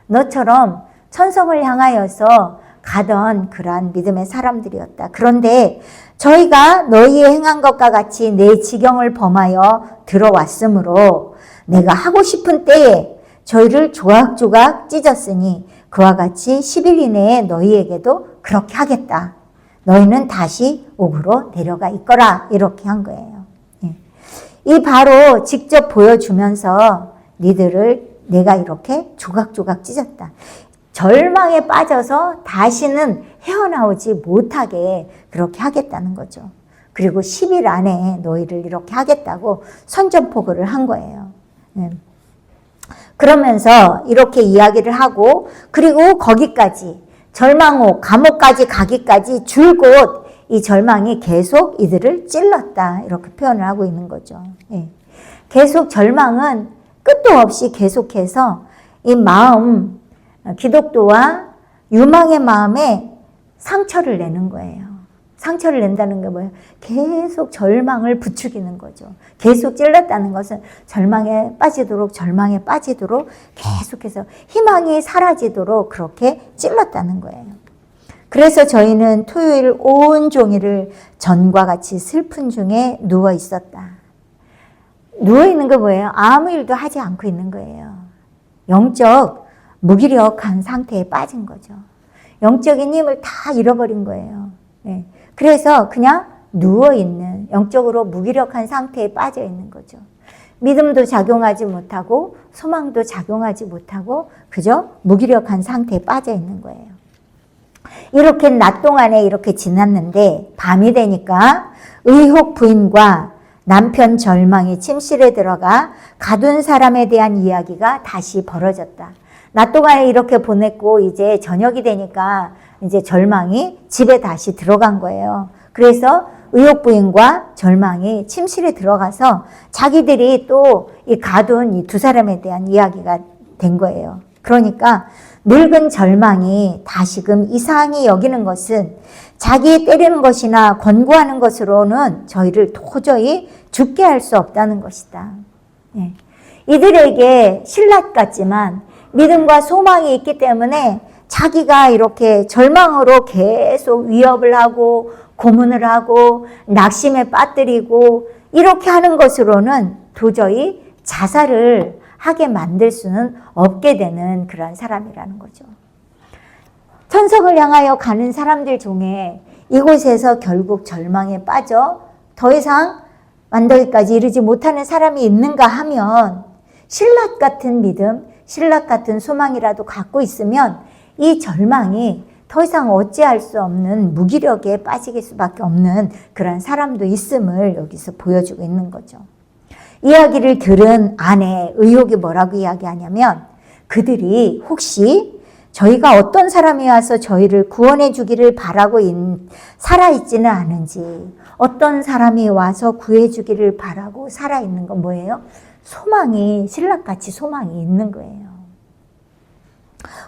너처럼 천성을 향하여서 가던 그러한 믿음의 사람들이었다. 그런데 저희가 너희의 행한 것과 같이 내 지경을 범하여 들어왔으므로 내가 하고 싶은 때에 저희를 조각조각 찢었으니 그와 같이 10일 이내에 너희에게도 그렇게 하겠다. 너희는 다시 옥으로 내려가 있거라. 이렇게 한 거예요. 이 바로 직접 보여주면서 니들을 내가 이렇게 조각조각 찢었다. 절망에 빠져서 다시는 헤어나오지 못하게 그렇게 하겠다는 거죠. 그리고 10일 안에 너희를 이렇게 하겠다고 선전포고를 한 거예요. 그러면서 이렇게 이야기를 하고 그리고 거기까지 절망옥, 감옥까지 가기까지 줄곧 이 절망이 계속 이들을 찔렀다. 이렇게 표현을 하고 있는 거죠. 계속 절망은 끝도 없이 계속해서 이 마음, 기독도와 유망의 마음에 상처를 내는 거예요. 상처를 낸다는 게 뭐예요? 계속 절망을 부추기는 거죠. 계속 찔렀다는 것은 절망에 빠지도록 계속해서 희망이 사라지도록 그렇게 찔렀다는 거예요. 그래서 저희는 토요일 온 종일을 전과 같이 슬픈 중에 누워 있었다. 누워 있는 거 뭐예요? 아무 일도 하지 않고 있는 거예요. 영적 무기력한 상태에 빠진 거죠. 영적인 힘을 다 잃어버린 거예요. 그래서 그냥 누워있는 영적으로 무기력한 상태에 빠져 있는 거죠. 믿음도 작용하지 못하고 소망도 작용하지 못하고 그저 무기력한 상태에 빠져 있는 거예요. 이렇게 낮 동안에 이렇게 지났는데 밤이 되니까 의혹 부인과 남편 절망이 침실에 들어가 가둔 사람에 대한 이야기가 다시 벌어졌다. 낮 동안에 이렇게 보냈고 이제 저녁이 되니까 이제 절망이 집에 다시 들어간 거예요. 그래서 의혹 부인과 절망이 침실에 들어가서 자기들이 또 이 가둔 이 두 사람에 대한 이야기가 된 거예요. 그러니까 늙은 절망이 다시금 이상히 여기는 것은 자기 때리는 것이나 권고하는 것으로는 저희를 도저히 죽게 할 수 없다는 것이다. 이들에게 신라 같지만 믿음과 소망이 있기 때문에 자기가 이렇게 절망으로 계속 위협을 하고 고문을 하고 낙심에 빠뜨리고 이렇게 하는 것으로는 도저히 자살을 하게 만들 수는 없게 되는 그런 사람이라는 거죠. 천성을 향하여 가는 사람들 중에 이곳에서 결국 절망에 빠져 더 이상 완덕이까지 이르지 못하는 사람이 있는가 하면 신라 같은 믿음, 신라 같은 소망이라도 갖고 있으면 이 절망이 더 이상 어찌할 수 없는 무기력에 빠지게 수밖에 없는 그런 사람도 있음을 여기서 보여주고 있는 거죠. 이야기를 들은 아내 의혹이 뭐라고 이야기하냐면 그들이 혹시 저희가 어떤 사람이 와서 저희를 구원해 주기를 바라고 살아있지는 않은지 어떤 사람이 와서 구해 주기를 바라고 살아있는 건 뭐예요? 소망이 신라같이 소망이 있는 거예요.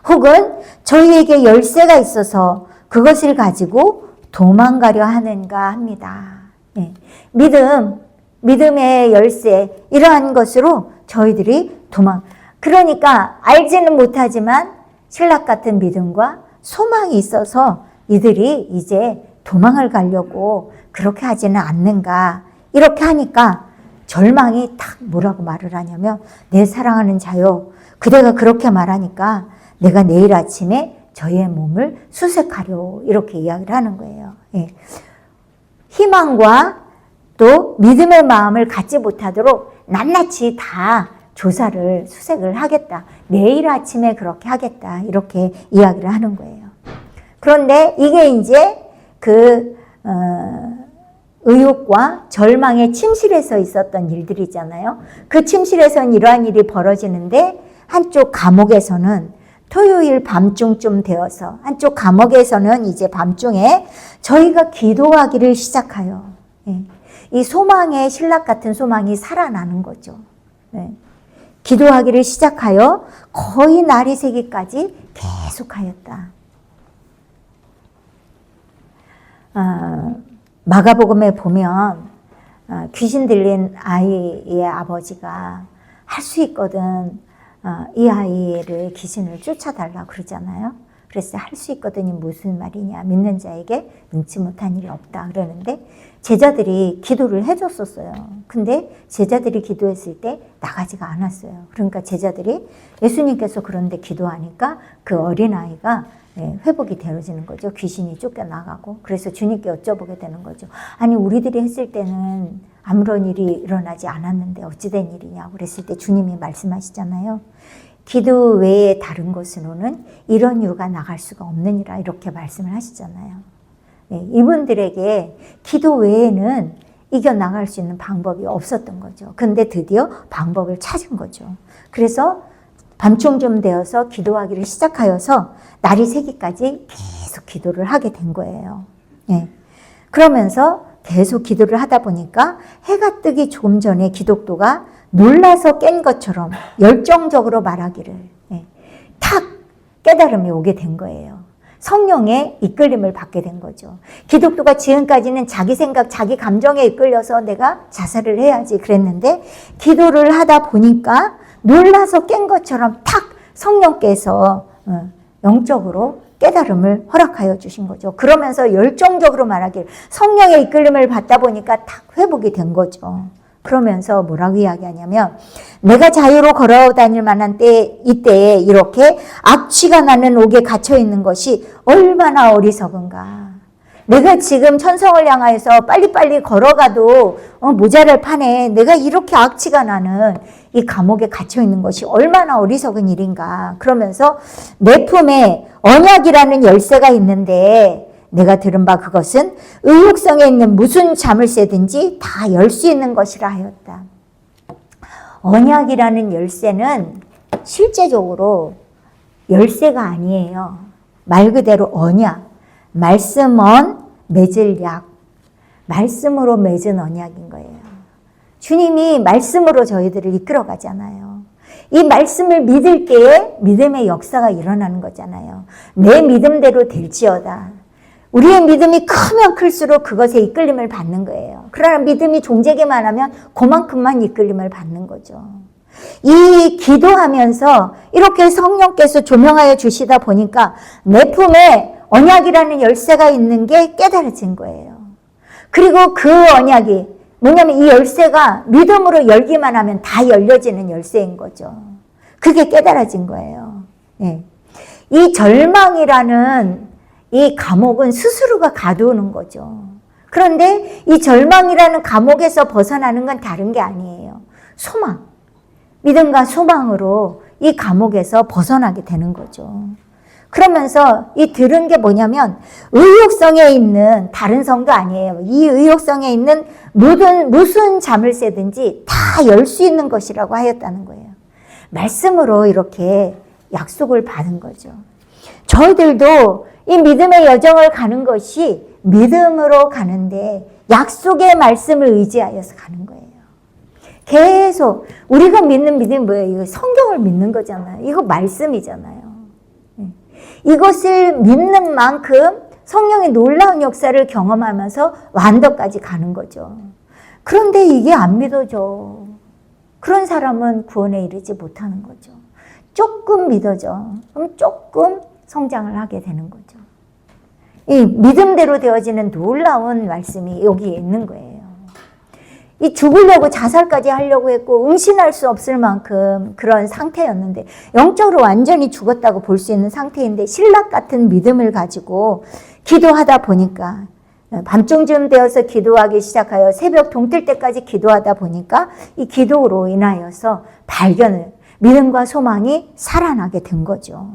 혹은 저희에게 열쇠가 있어서 그것을 가지고 도망가려 하는가 합니다. 믿음의 열쇠 이러한 것으로 저희들이 그러니까 알지는 못하지만 신라 같은 믿음과 소망이 있어서 이들이 이제 도망을 가려고 그렇게 하지는 않는가 이렇게 하니까 절망이 탁 뭐라고 말을 하냐면 내 사랑하는 자요. 그대가 그렇게 말하니까 내가 내일 아침에 저의 몸을 수색하려 이렇게 이야기를 하는 거예요. 예. 희망과 또 믿음의 마음을 갖지 못하도록 낱낱이 다 조사를 수색을 하겠다. 내일 아침에 그렇게 하겠다. 이렇게 이야기를 하는 거예요. 그런데 이게 이제 의욕과 절망의 침실에서 있었던 일들이잖아요. 그 침실에서는 이러한 일이 벌어지는데 한쪽 감옥에서는 토요일 밤중쯤 되어서 한쪽 감옥에서는 이제 밤중에 저희가 기도하기를 시작해요. 이 소망의 신락 같은 소망이 살아나는 거죠. 기도하기를 시작하여 거의 날이 새기까지 계속하였다. 마가복음에 보면 귀신 들린 아이의 아버지가 할 수 있거든 이 아이를 귀신을 쫓아달라 그러잖아요. 그래서 할 수 있거든이 무슨 말이냐, 믿는 자에게 능치 못한 일이 없다 그러는데 제자들이 기도를 해줬었어요. 근데 제자들이 기도했을 때 나가지가 않았어요. 그러니까 제자들이 예수님께서 그런데 기도하니까 그 어린아이가 회복이 되어지는 거죠. 귀신이 쫓겨나가고. 그래서 주님께 여쭤보게 되는 거죠. 아니 우리들이 했을 때는 아무런 일이 일어나지 않았는데 어찌 된 일이냐 그랬을 때 주님이 말씀하시잖아요. 기도 외에 다른 곳으로는 이런 이유가 나갈 수가 없느니라 이렇게 말씀을 하시잖아요. 이분들에게 기도 외에는 이겨나갈 수 있는 방법이 없었던 거죠. 근데 드디어 방법을 찾은 거죠. 그래서 밤중쯤 되어서 기도하기를 시작하여서 날이 새기까지 계속 기도를 하게 된 거예요. 그러면서 계속 기도를 하다 보니까 해가 뜨기 조금 전에 기독도가 놀라서 깬 것처럼 열정적으로 말하기를 탁 깨달음이 오게 된 거예요. 성령의 이끌림을 받게 된 거죠. 기독도가 지금까지는 자기 생각, 자기 감정에 이끌려서 내가 자살을 해야지 그랬는데 기도를 하다 보니까 놀라서 깬 것처럼 탁 성령께서 영적으로 깨달음을 허락하여 주신 거죠. 그러면서 열정적으로 말하길 성령의 이끌림을 받다 보니까 탁 회복이 된 거죠. 그러면서 뭐라고 이야기하냐면 내가 자유로 걸어다닐 만한 이때에 이렇게 악취가 나는 옥에 갇혀 있는 것이 얼마나 어리석은가. 내가 지금 천성을 향하여서 빨리빨리 걸어가도 모자랄 판에 내가 이렇게 악취가 나는 이 감옥에 갇혀 있는 것이 얼마나 어리석은 일인가. 그러면서 내 품에 언약이라는 열쇠가 있는데 내가 들은 바 그것은 의욕성에 있는 무슨 자물쇠든지 다 열 수 있는 것이라 하였다. 언약이라는 열쇠는 실제적으로 열쇠가 아니에요. 말 그대로 언약, 말씀언 맺을 약, 말씀으로 맺은 언약인 거예요. 주님이 말씀으로 저희들을 이끌어 가잖아요. 이 말씀을 믿을 때에 믿음의 역사가 일어나는 거잖아요. 내 믿음대로 될지어다. 우리의 믿음이 크면 클수록 그것에 이끌림을 받는 거예요. 그러나 믿음이 종재기만 하면 그만큼만 이끌림을 받는 거죠. 이 기도하면서 이렇게 성령께서 조명하여 주시다 보니까 내 품에 언약이라는 열쇠가 있는 게 깨달아진 거예요. 그리고 그 언약이 뭐냐면 이 열쇠가 믿음으로 열기만 하면 다 열려지는 열쇠인 거죠. 그게 깨달아진 거예요. 이 절망이라는 이 감옥은 스스로가 가두는 거죠. 그런데 이 절망이라는 감옥에서 벗어나는 건 다른 게 아니에요. 소망, 믿음과 소망으로 이 감옥에서 벗어나게 되는 거죠. 그러면서 이 들은 게 뭐냐면 의욕성에 있는 다른 성도 아니에요. 이 의욕성에 있는 무슨 자물쇠든지 다 열 수 있는 것이라고 하였다는 거예요. 말씀으로 이렇게 약속을 받은 거죠. 저희들도 이 믿음의 여정을 가는 것이 믿음으로 가는데 약속의 말씀을 의지하여서 가는 거예요. 계속 우리가 믿는 믿음이 뭐예요? 이거 성경을 믿는 거잖아요. 이거 말씀이잖아요. 이것을 믿는 만큼 성령의 놀라운 역사를 경험하면서 완도까지 가는 거죠. 그런데 이게 안 믿어져. 그런 사람은 구원에 이르지 못하는 거죠. 조금 믿어져. 그럼 조금 성장을 하게 되는 거죠. 이 믿음대로 되어지는 놀라운 말씀이 여기에 있는 거예요. 이 죽으려고 자살까지 하려고 했고 응신할 수 없을 만큼 그런 상태였는데 영적으로 완전히 죽었다고 볼 수 있는 상태인데 신락 같은 믿음을 가지고 기도하다 보니까 밤중쯤 되어서 기도하기 시작하여 새벽 동뜰 때까지 기도하다 보니까 이 기도로 인하여서 믿음과 소망이 살아나게 된 거죠.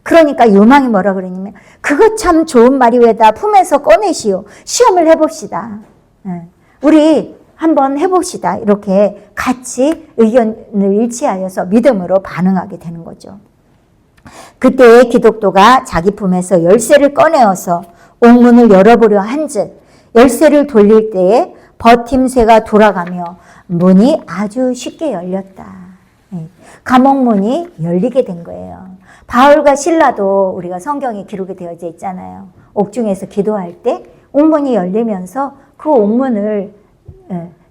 그러니까 요망이 뭐라 그러냐면 그거 참 좋은 말이 왜다 품에서 꺼내시오. 시험을 해봅시다. 우리 한번 해봅시다. 이렇게 같이 의견을 일치하여서 믿음으로 반응하게 되는 거죠. 그때 기독도가 자기 품에서 열쇠를 꺼내어서 옥문을 열어보려 한즉 열쇠를 돌릴 때에 버팀새가 돌아가며 문이 아주 쉽게 열렸다. 감옥 문이 열리게 된 거예요. 바울과 실라도 우리가 성경에 기록이 되어져 있잖아요. 옥중에서 기도할 때 옥문이 열리면서 그 옥문을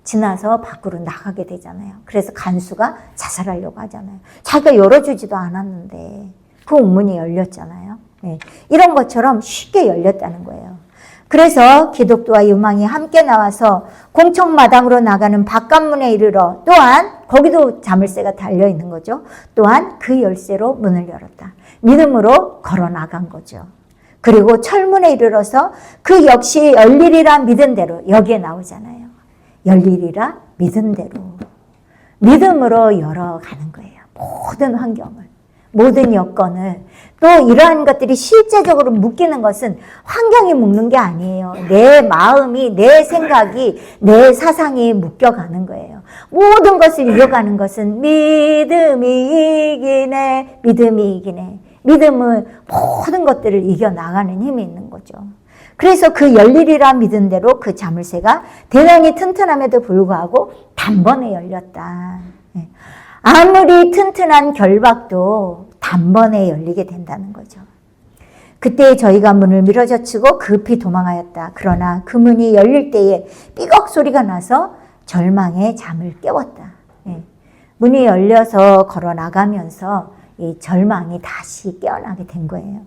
지나서 밖으로 나가게 되잖아요. 그래서 간수가 자살하려고 하잖아요. 자기가 열어주지도 않았는데 그 옥문이 열렸잖아요. 이런 것처럼 쉽게 열렸다는 거예요. 그래서 기독도와 유망이 함께 나와서 공청마당으로 나가는 바깥문에 이르러 또한 거기도 자물쇠가 달려있는 거죠. 또한 그 열쇠로 문을 열었다. 믿음으로 걸어 나간 거죠. 그리고 철문에 이르러서 그 역시 열리리라 믿은 대로 여기에 나오잖아요. 열리리라 믿은 대로 믿음으로 열어가는 거예요. 모든 환경을, 모든 여건을. 또 이러한 것들이 실제적으로 묶이는 것은 환경이 묶는 게 아니에요. 내 마음이, 내 생각이, 내 사상이 묶여가는 거예요. 모든 것을 이겨가는 것은 믿음이 이기네, 믿음이 이기네. 믿음은 모든 것들을 이겨나가는 힘이 있는 거죠. 그래서 그 열리리라 믿은 대로 그 자물쇠가 대단히 튼튼함에도 불구하고 단번에 열렸다. 아무리 튼튼한 결박도 단번에 열리게 된다는 거죠. 그때 저희가 문을 밀어젖히고 급히 도망하였다. 그러나 그 문이 열릴 때에 삐걱 소리가 나서 절망의 잠을 깨웠다. 문이 열려서 걸어 나가면서 이 절망이 다시 깨어나게 된 거예요.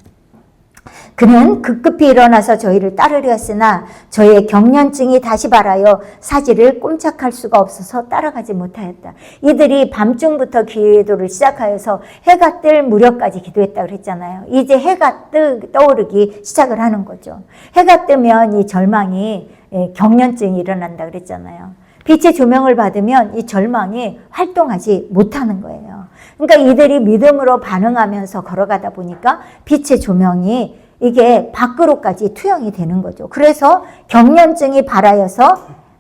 그는 급급히 일어나서 저희를 따르려 했으나 저의 경련증이 다시 발하여 사지를 꼼짝할 수가 없어서 따라가지 못하였다. 이들이 밤중부터 기도를 시작하여서 해가 뜰 무렵까지 기도했다고 그랬잖아요. 이제 해가 떠오르기 시작을 하는 거죠. 해가 뜨면 이 절망이 경련증이 일어난다 그랬잖아요. 빛의 조명을 받으면 이 절망이 활동하지 못하는 거예요. 그러니까 이들이 믿음으로 반응하면서 걸어가다 보니까 빛의 조명이 이게 밖으로까지 투영이 되는 거죠. 그래서 경련증이 발하여서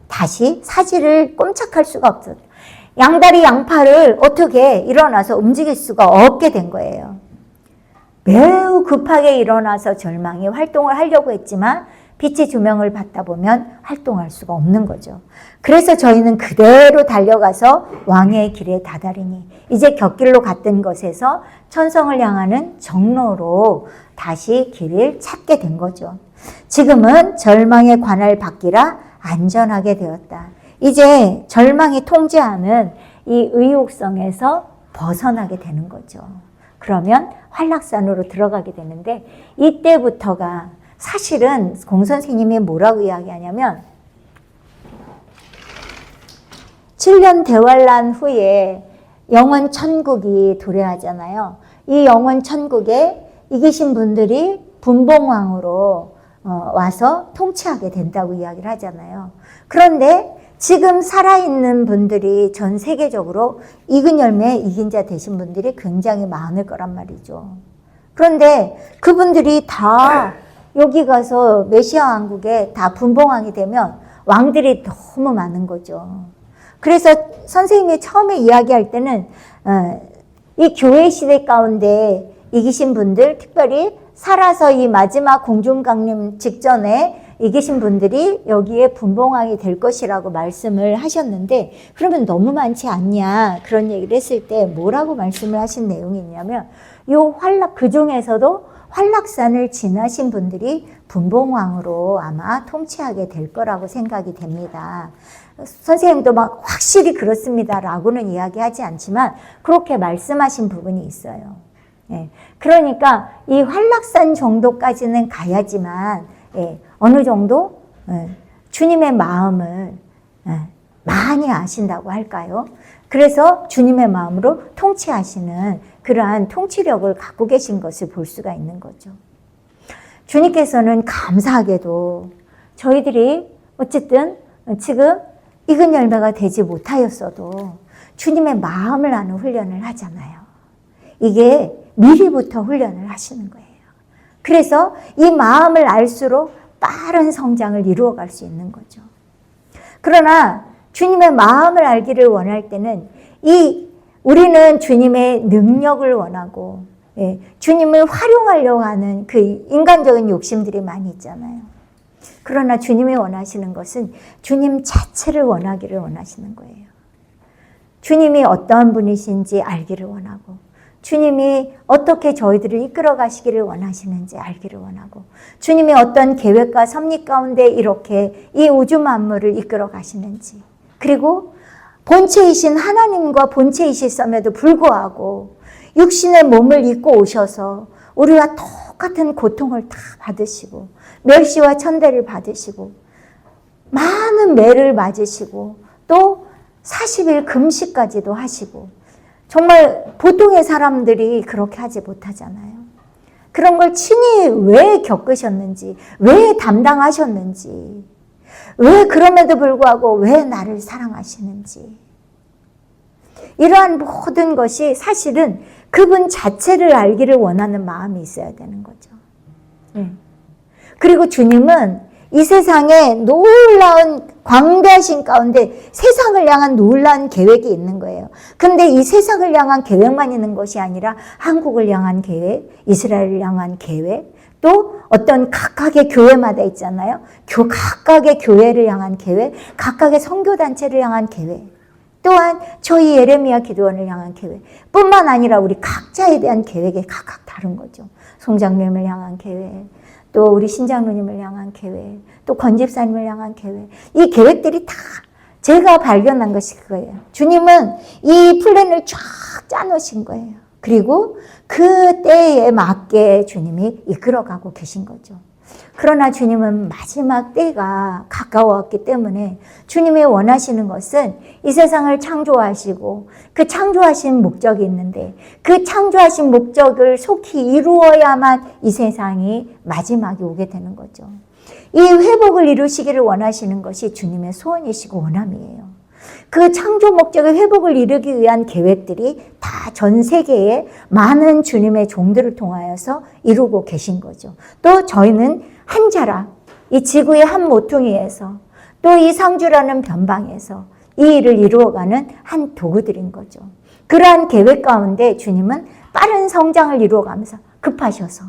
다시 사지를 꼼짝할 수가 없어요. 양다리 양팔을 어떻게 일어나서 움직일 수가 없게 된 거예요. 매우 급하게 일어나서 절망이 활동을 하려고 했지만 빛의 조명을 받다 보면 활동할 수가 없는 거죠. 그래서 저희는 그대로 달려가서 왕의 길에 다다리니 이제 곁길로 갔던 것에서 천성을 향하는 정로로 다시 길을 찾게 된 거죠. 지금은 절망의 관할 밖이라 안전하게 되었다. 이제 절망이 통제하는 이 의욕성에서 벗어나게 되는 거죠. 그러면 활락산으로 들어가게 되는데 이때부터가 사실은 공 선생님이 뭐라고 이야기하냐면 7년 대환란 후에 영원 천국이 도래하잖아요. 이 영원 천국에 이기신 분들이 분봉왕으로 와서 통치하게 된다고 이야기를 하잖아요. 그런데 지금 살아있는 분들이 전 세계적으로 익은 열매 이긴 자 되신 분들이 굉장히 많을 거란 말이죠. 그런데 그분들이 다 여기 가서 메시아 왕국에 다 분봉왕이 되면 왕들이 너무 많은 거죠. 그래서 선생님이 처음에 이야기할 때는 이 교회 시대 가운데 이기신 분들, 특별히 살아서 이 마지막 공중강림 직전에 이기신 분들이 여기에 분봉왕이 될 것이라고 말씀을 하셨는데 그러면 너무 많지 않냐 그런 얘기를 했을 때 뭐라고 말씀을 하신 내용이 있냐면 요 그 중에서도 활락산을 지나신 분들이 분봉왕으로 아마 통치하게 될 거라고 생각이 됩니다. 선생님도 막 확실히 그렇습니다라고는 이야기하지 않지만 그렇게 말씀하신 부분이 있어요. 그러니까 이 활락산 정도까지는 가야지만 어느 정도 주님의 마음을 많이 아신다고 할까요? 그래서 주님의 마음으로 통치하시는 그러한 통치력을 갖고 계신 것을 볼 수가 있는 거죠. 주님께서는 감사하게도 저희들이 어쨌든 지금 익은 열매가 되지 못하였어도 주님의 마음을 아는 훈련을 하잖아요. 이게 미리부터 훈련을 하시는 거예요. 그래서 이 마음을 알수록 빠른 성장을 이루어갈 수 있는 거죠. 그러나 주님의 마음을 알기를 원할 때는 우리는 주님의 능력을 원하고 주님을 활용하려고 하는 그 인간적인 욕심들이 많이 있잖아요. 그러나 주님이 원하시는 것은 주님 자체를 원하기를 원하시는 거예요. 주님이 어떠한 분이신지 알기를 원하고 주님이 어떻게 저희들을 이끌어 가시기를 원하시는지 알기를 원하고 주님이 어떤 계획과 섭리 가운데 이렇게 이 우주 만물을 이끌어 가시는지 그리고 본체이신 하나님과 본체이셨음에도 불구하고 육신의 몸을 입고 오셔서 우리와 똑같은 고통을 다 받으시고 멸시와 천대를 받으시고 많은 매를 맞으시고 또 40일 금식까지도 하시고 정말 보통의 사람들이 그렇게 하지 못하잖아요. 그런 걸 친히 왜 겪으셨는지, 왜 담당하셨는지, 왜 그럼에도 불구하고 왜 나를 사랑하시는지. 이러한 모든 것이 사실은 그분 자체를 알기를 원하는 마음이 있어야 되는 거죠. 그리고 주님은 이 세상에 놀라운 광대하신 가운데 세상을 향한 놀라운 계획이 있는 거예요. 근데 이 세상을 향한 계획만 있는 것이 아니라 한국을 향한 계획, 이스라엘을 향한 계획, 또 어떤 각각의 교회마다 있잖아요. 각각의 교회를 향한 계획, 각각의 선교단체를 향한 계획, 또한 저희 예레미야 기도원을 향한 계획 뿐만 아니라 우리 각자에 대한 계획이 각각 다른 거죠. 송장님을 향한 계획, 또 우리 신장로님을 향한 계획, 또 권집사님을 향한 계획. 이 계획들이 다 제가 발견한 것이 그거예요. 주님은 이 플랜을 쫙 짜놓으신 거예요. 그리고 그 때에 맞게 주님이 이끌어가고 계신 거죠. 그러나 주님은 마지막 때가 가까워왔기 때문에 주님이 원하시는 것은 이 세상을 창조하시고 그 창조하신 목적이 있는데 그 창조하신 목적을 속히 이루어야만 이 세상이 마지막에 오게 되는 거죠. 이 회복을 이루시기를 원하시는 것이 주님의 소원이시고 원함이에요. 그 창조 목적의 회복을 이루기 위한 계획들이 다 전 세계에 많은 주님의 종들을 통하여서 이루고 계신 거죠. 또 저희는 한 자락, 이 지구의 한 모퉁이에서 또 이 상주라는 변방에서 이 일을 이루어가는 한 도구들인 거죠. 그러한 계획 가운데 주님은 빠른 성장을 이루어가면서 급하셔서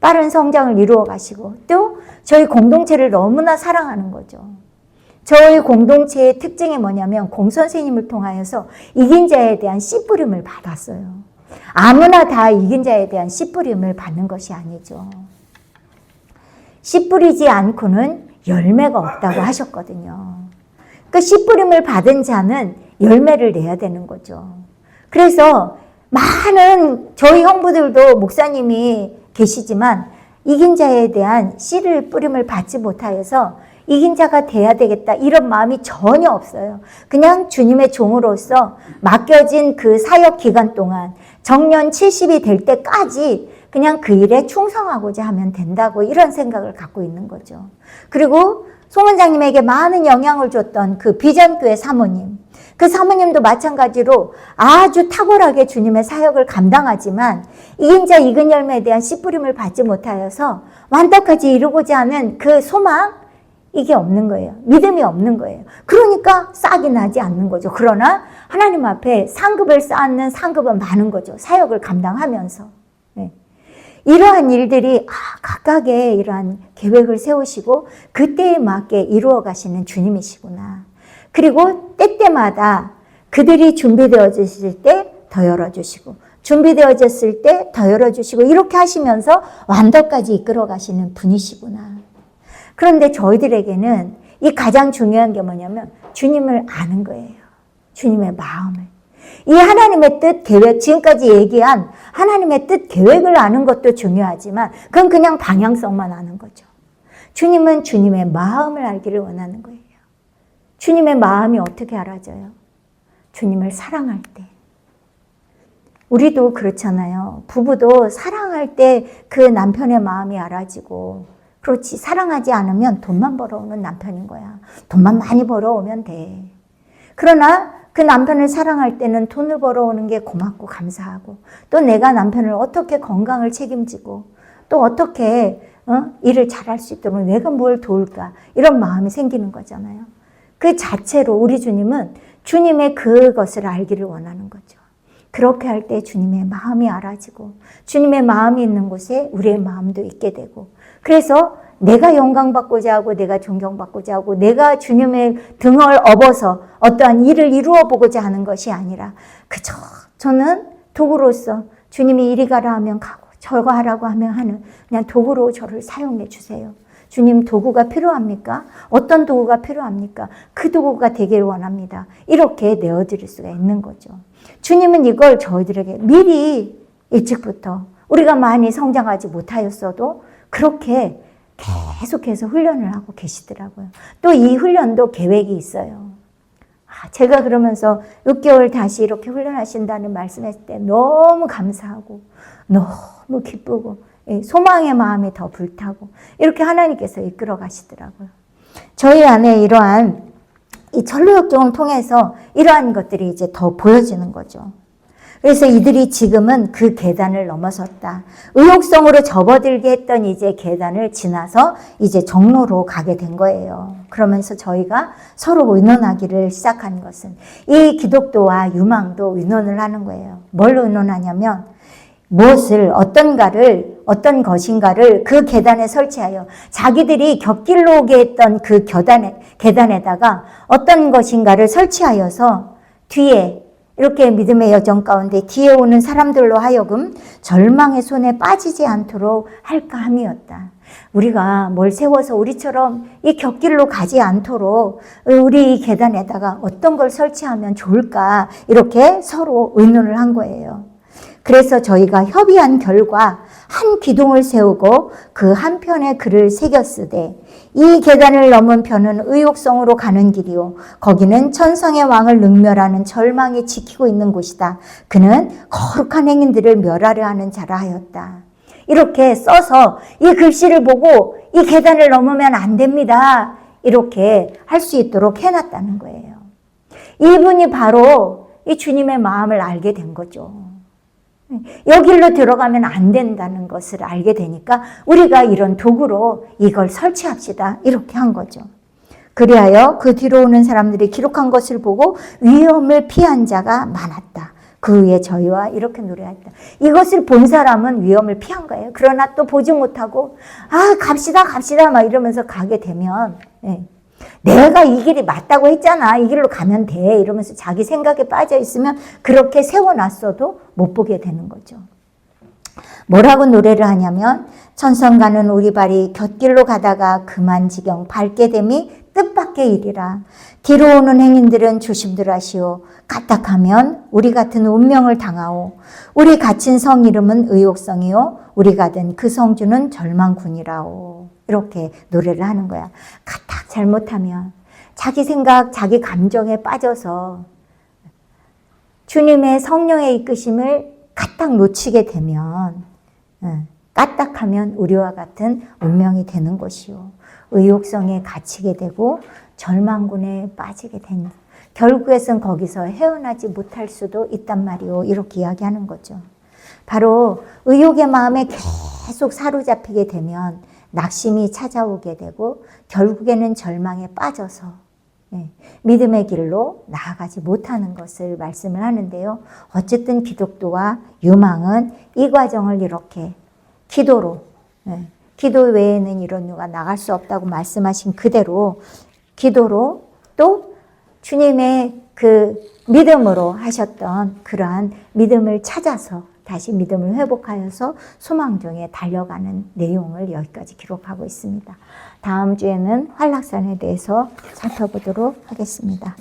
빠른 성장을 이루어가시고 또 저희 공동체를 너무나 사랑하는 거죠. 저희 공동체의 특징이 뭐냐면 공선생님을 통하여서 이긴 자에 대한 씨뿌림을 받았어요. 아무나 다 이긴 자에 대한 씨뿌림을 받는 것이 아니죠. 씨 뿌리지 않고는 열매가 없다고 하셨거든요. 그 씨 뿌림을 받은 자는 열매를 내야 되는 거죠. 그래서 많은 저희 형부들도 목사님이 계시지만 이긴 자에 대한 씨를 뿌림을 받지 못하여서 이긴 자가 돼야 되겠다 이런 마음이 전혀 없어요. 그냥 주님의 종으로서 맡겨진 그 사역 기간 동안 정년 70이 될 때까지 그냥 그 일에 충성하고자 하면 된다고 이런 생각을 갖고 있는 거죠. 그리고 송 원장님에게 많은 영향을 줬던 그 비전교회 사모님, 그 사모님도 마찬가지로 아주 탁월하게 주님의 사역을 감당하지만 이긴 자 익은 열매에 대한 씨뿌림을 받지 못하여서 완벽하지 이루고자 하는 그 소망, 이게 없는 거예요. 믿음이 없는 거예요. 그러니까 싹이 나지 않는 거죠. 그러나 하나님 앞에 상급을 쌓는 상급은 많은 거죠. 사역을 감당하면서. 네. 이러한 일들이 각각의 이러한 계획을 세우시고 그때에 맞게 이루어 가시는 주님이시구나. 그리고 때때마다 그들이 준비되어졌을 때 더 열어주시고 준비되어졌을 때 더 열어주시고 이렇게 하시면서 완덕까지 이끌어 가시는 분이시구나. 그런데 저희들에게는 이 가장 중요한 게 뭐냐면 주님을 아는 거예요. 주님의 마음을. 이 하나님의 뜻, 계획, 지금까지 얘기한 하나님의 뜻, 계획을 아는 것도 중요하지만 그건 그냥 방향성만 아는 거죠. 주님은 주님의 마음을 알기를 원하는 거예요. 주님의 마음이 어떻게 알아져요? 주님을 사랑할 때. 우리도 그렇잖아요. 부부도 사랑할 때 그 남편의 마음이 알아지고, 그렇지. 사랑하지 않으면 돈만 벌어오는 남편인 거야. 돈만 많이 벌어오면 돼. 그러나 그 남편을 사랑할 때는 돈을 벌어오는 게 고맙고 감사하고, 또 내가 남편을 어떻게 건강을 책임지고, 또 어떻게 일을 잘할 수 있도록 내가 뭘 도울까, 이런 마음이 생기는 거잖아요. 그 자체로 우리 주님은 주님의 그것을 알기를 원하는 거죠. 그렇게 할 때 주님의 마음이 알아지고, 주님의 마음이 있는 곳에 우리의 마음도 있게 되고, 그래서 내가 영광받고자 하고, 내가 존경받고자 하고, 내가 주님의 등을 업어서 어떠한 일을 이루어 보고자 하는 것이 아니라, 그저 저는 도구로서 주님이 이리 가라 하면 가고, 저거 하라고 하면 하는, 그냥 도구로 저를 사용해 주세요. 주님, 도구가 필요합니까? 어떤 도구가 필요합니까? 그 도구가 되길 원합니다. 이렇게 내어드릴 수가 있는 거죠. 주님은 이걸 저희들에게 미리 일찍부터, 우리가 많이 성장하지 못하였어도 그렇게 계속해서 훈련을 하고 계시더라고요. 또 이 훈련도 계획이 있어요. 제가 그러면서 6개월 다시 이렇게 훈련하신다는 말씀했을 때 너무 감사하고 너무 기쁘고 소망의 마음이 더 불타고, 이렇게 하나님께서 이끌어 가시더라고요. 저희 안에 이러한 이 전로역정을 통해서 이러한 것들이 이제 더 보여지는 거죠. 그래서 이들이 지금은 그 계단을 넘어섰다. 의욕성으로 접어들게 했던 이제 계단을 지나서 이제 정로로 가게 된 거예요. 그러면서 저희가 서로 의논하기를 시작한 것은, 이 기독도와 유망도 의논을 하는 거예요. 뭘로 의논하냐면, 무엇을, 어떤 것인가를 그 계단에 설치하여 자기들이 곁길로 오게 했던 그 계단에다가 어떤 것인가를 설치하여서 뒤에 이렇게 믿음의 여정 가운데 뒤에 오는 사람들로 하여금 절망의 손에 빠지지 않도록 할까 함이었다. 우리가 뭘 세워서 우리처럼 이 곁길로 가지 않도록 우리 이 계단에다가 어떤 걸 설치하면 좋을까, 이렇게 서로 의논을 한 거예요. 그래서 저희가 협의한 결과 한 기둥을 세우고 그 한편에 글을 새겼으되, 이 계단을 넘은 편은 의욕성으로 가는 길이요, 거기는 천상의 왕을 능멸하는 절망이 지키고 있는 곳이다. 그는 거룩한 행인들을 멸하려 하는 자라 하였다. 이렇게 써서 이 글씨를 보고 이 계단을 넘으면 안 됩니다, 이렇게 할 수 있도록 해놨다는 거예요. 이분이 바로 이 주님의 마음을 알게 된 거죠. 여길로 들어가면 안 된다는 것을 알게 되니까 우리가 이런 도구로 이걸 설치합시다, 이렇게 한 거죠. 그리하여 그 뒤로 오는 사람들이 기록한 것을 보고 위험을 피한 자가 많았다. 그 후에 저희와 이렇게 노래했다. 이것을 본 사람은 위험을 피한 거예요. 그러나 또 보지 못하고 갑시다 막 이러면서 가게 되면, 내가 이 길이 맞다고 했잖아, 이 길로 가면 돼, 이러면서 자기 생각에 빠져 있으면 그렇게 세워놨어도 못 보게 되는 거죠. 뭐라고 노래를 하냐면, 천성가는 우리 발이 곁길로 가다가 그만 지경 밟게 됨이 뜻밖의 일이라. 뒤로 오는 행인들은 조심들 하시오. 까딱하면 우리 같은 운명을 당하오. 우리 갇힌 성 이름은 의욕성이요, 우리 가든 그 성주는 절망군이라오. 이렇게 노래를 하는 거야. 까딱 잘못하면, 자기 생각, 자기 감정에 빠져서 주님의 성령의 이끄심을 까딱 놓치게 되면, 까딱하면 우리와 같은 운명이 되는 것이요, 의욕성에 갇히게 되고 절망군에 빠지게 된다. 결국에는 거기서 헤어나지 못할 수도 있단 말이요, 이렇게 이야기하는 거죠. 바로 의욕의 마음에 계속 사로잡히게 되면 낙심이 찾아오게 되고 결국에는 절망에 빠져서 믿음의 길로 나아가지 못하는 것을 말씀을 하는데요. 어쨌든 기독도와 유망은 이 과정을 이렇게 기도로, 기도 외에는 이런 유가 나갈 수 없다고 말씀하신 그대로 기도로, 또 주님의 그 믿음으로 하셨던 그러한 믿음을 찾아서 다시 믿음을 회복하여서 소망 중에 달려가는 내용을 여기까지 기록하고 있습니다. 다음 주에는 환락산에 대해서 살펴보도록 하겠습니다.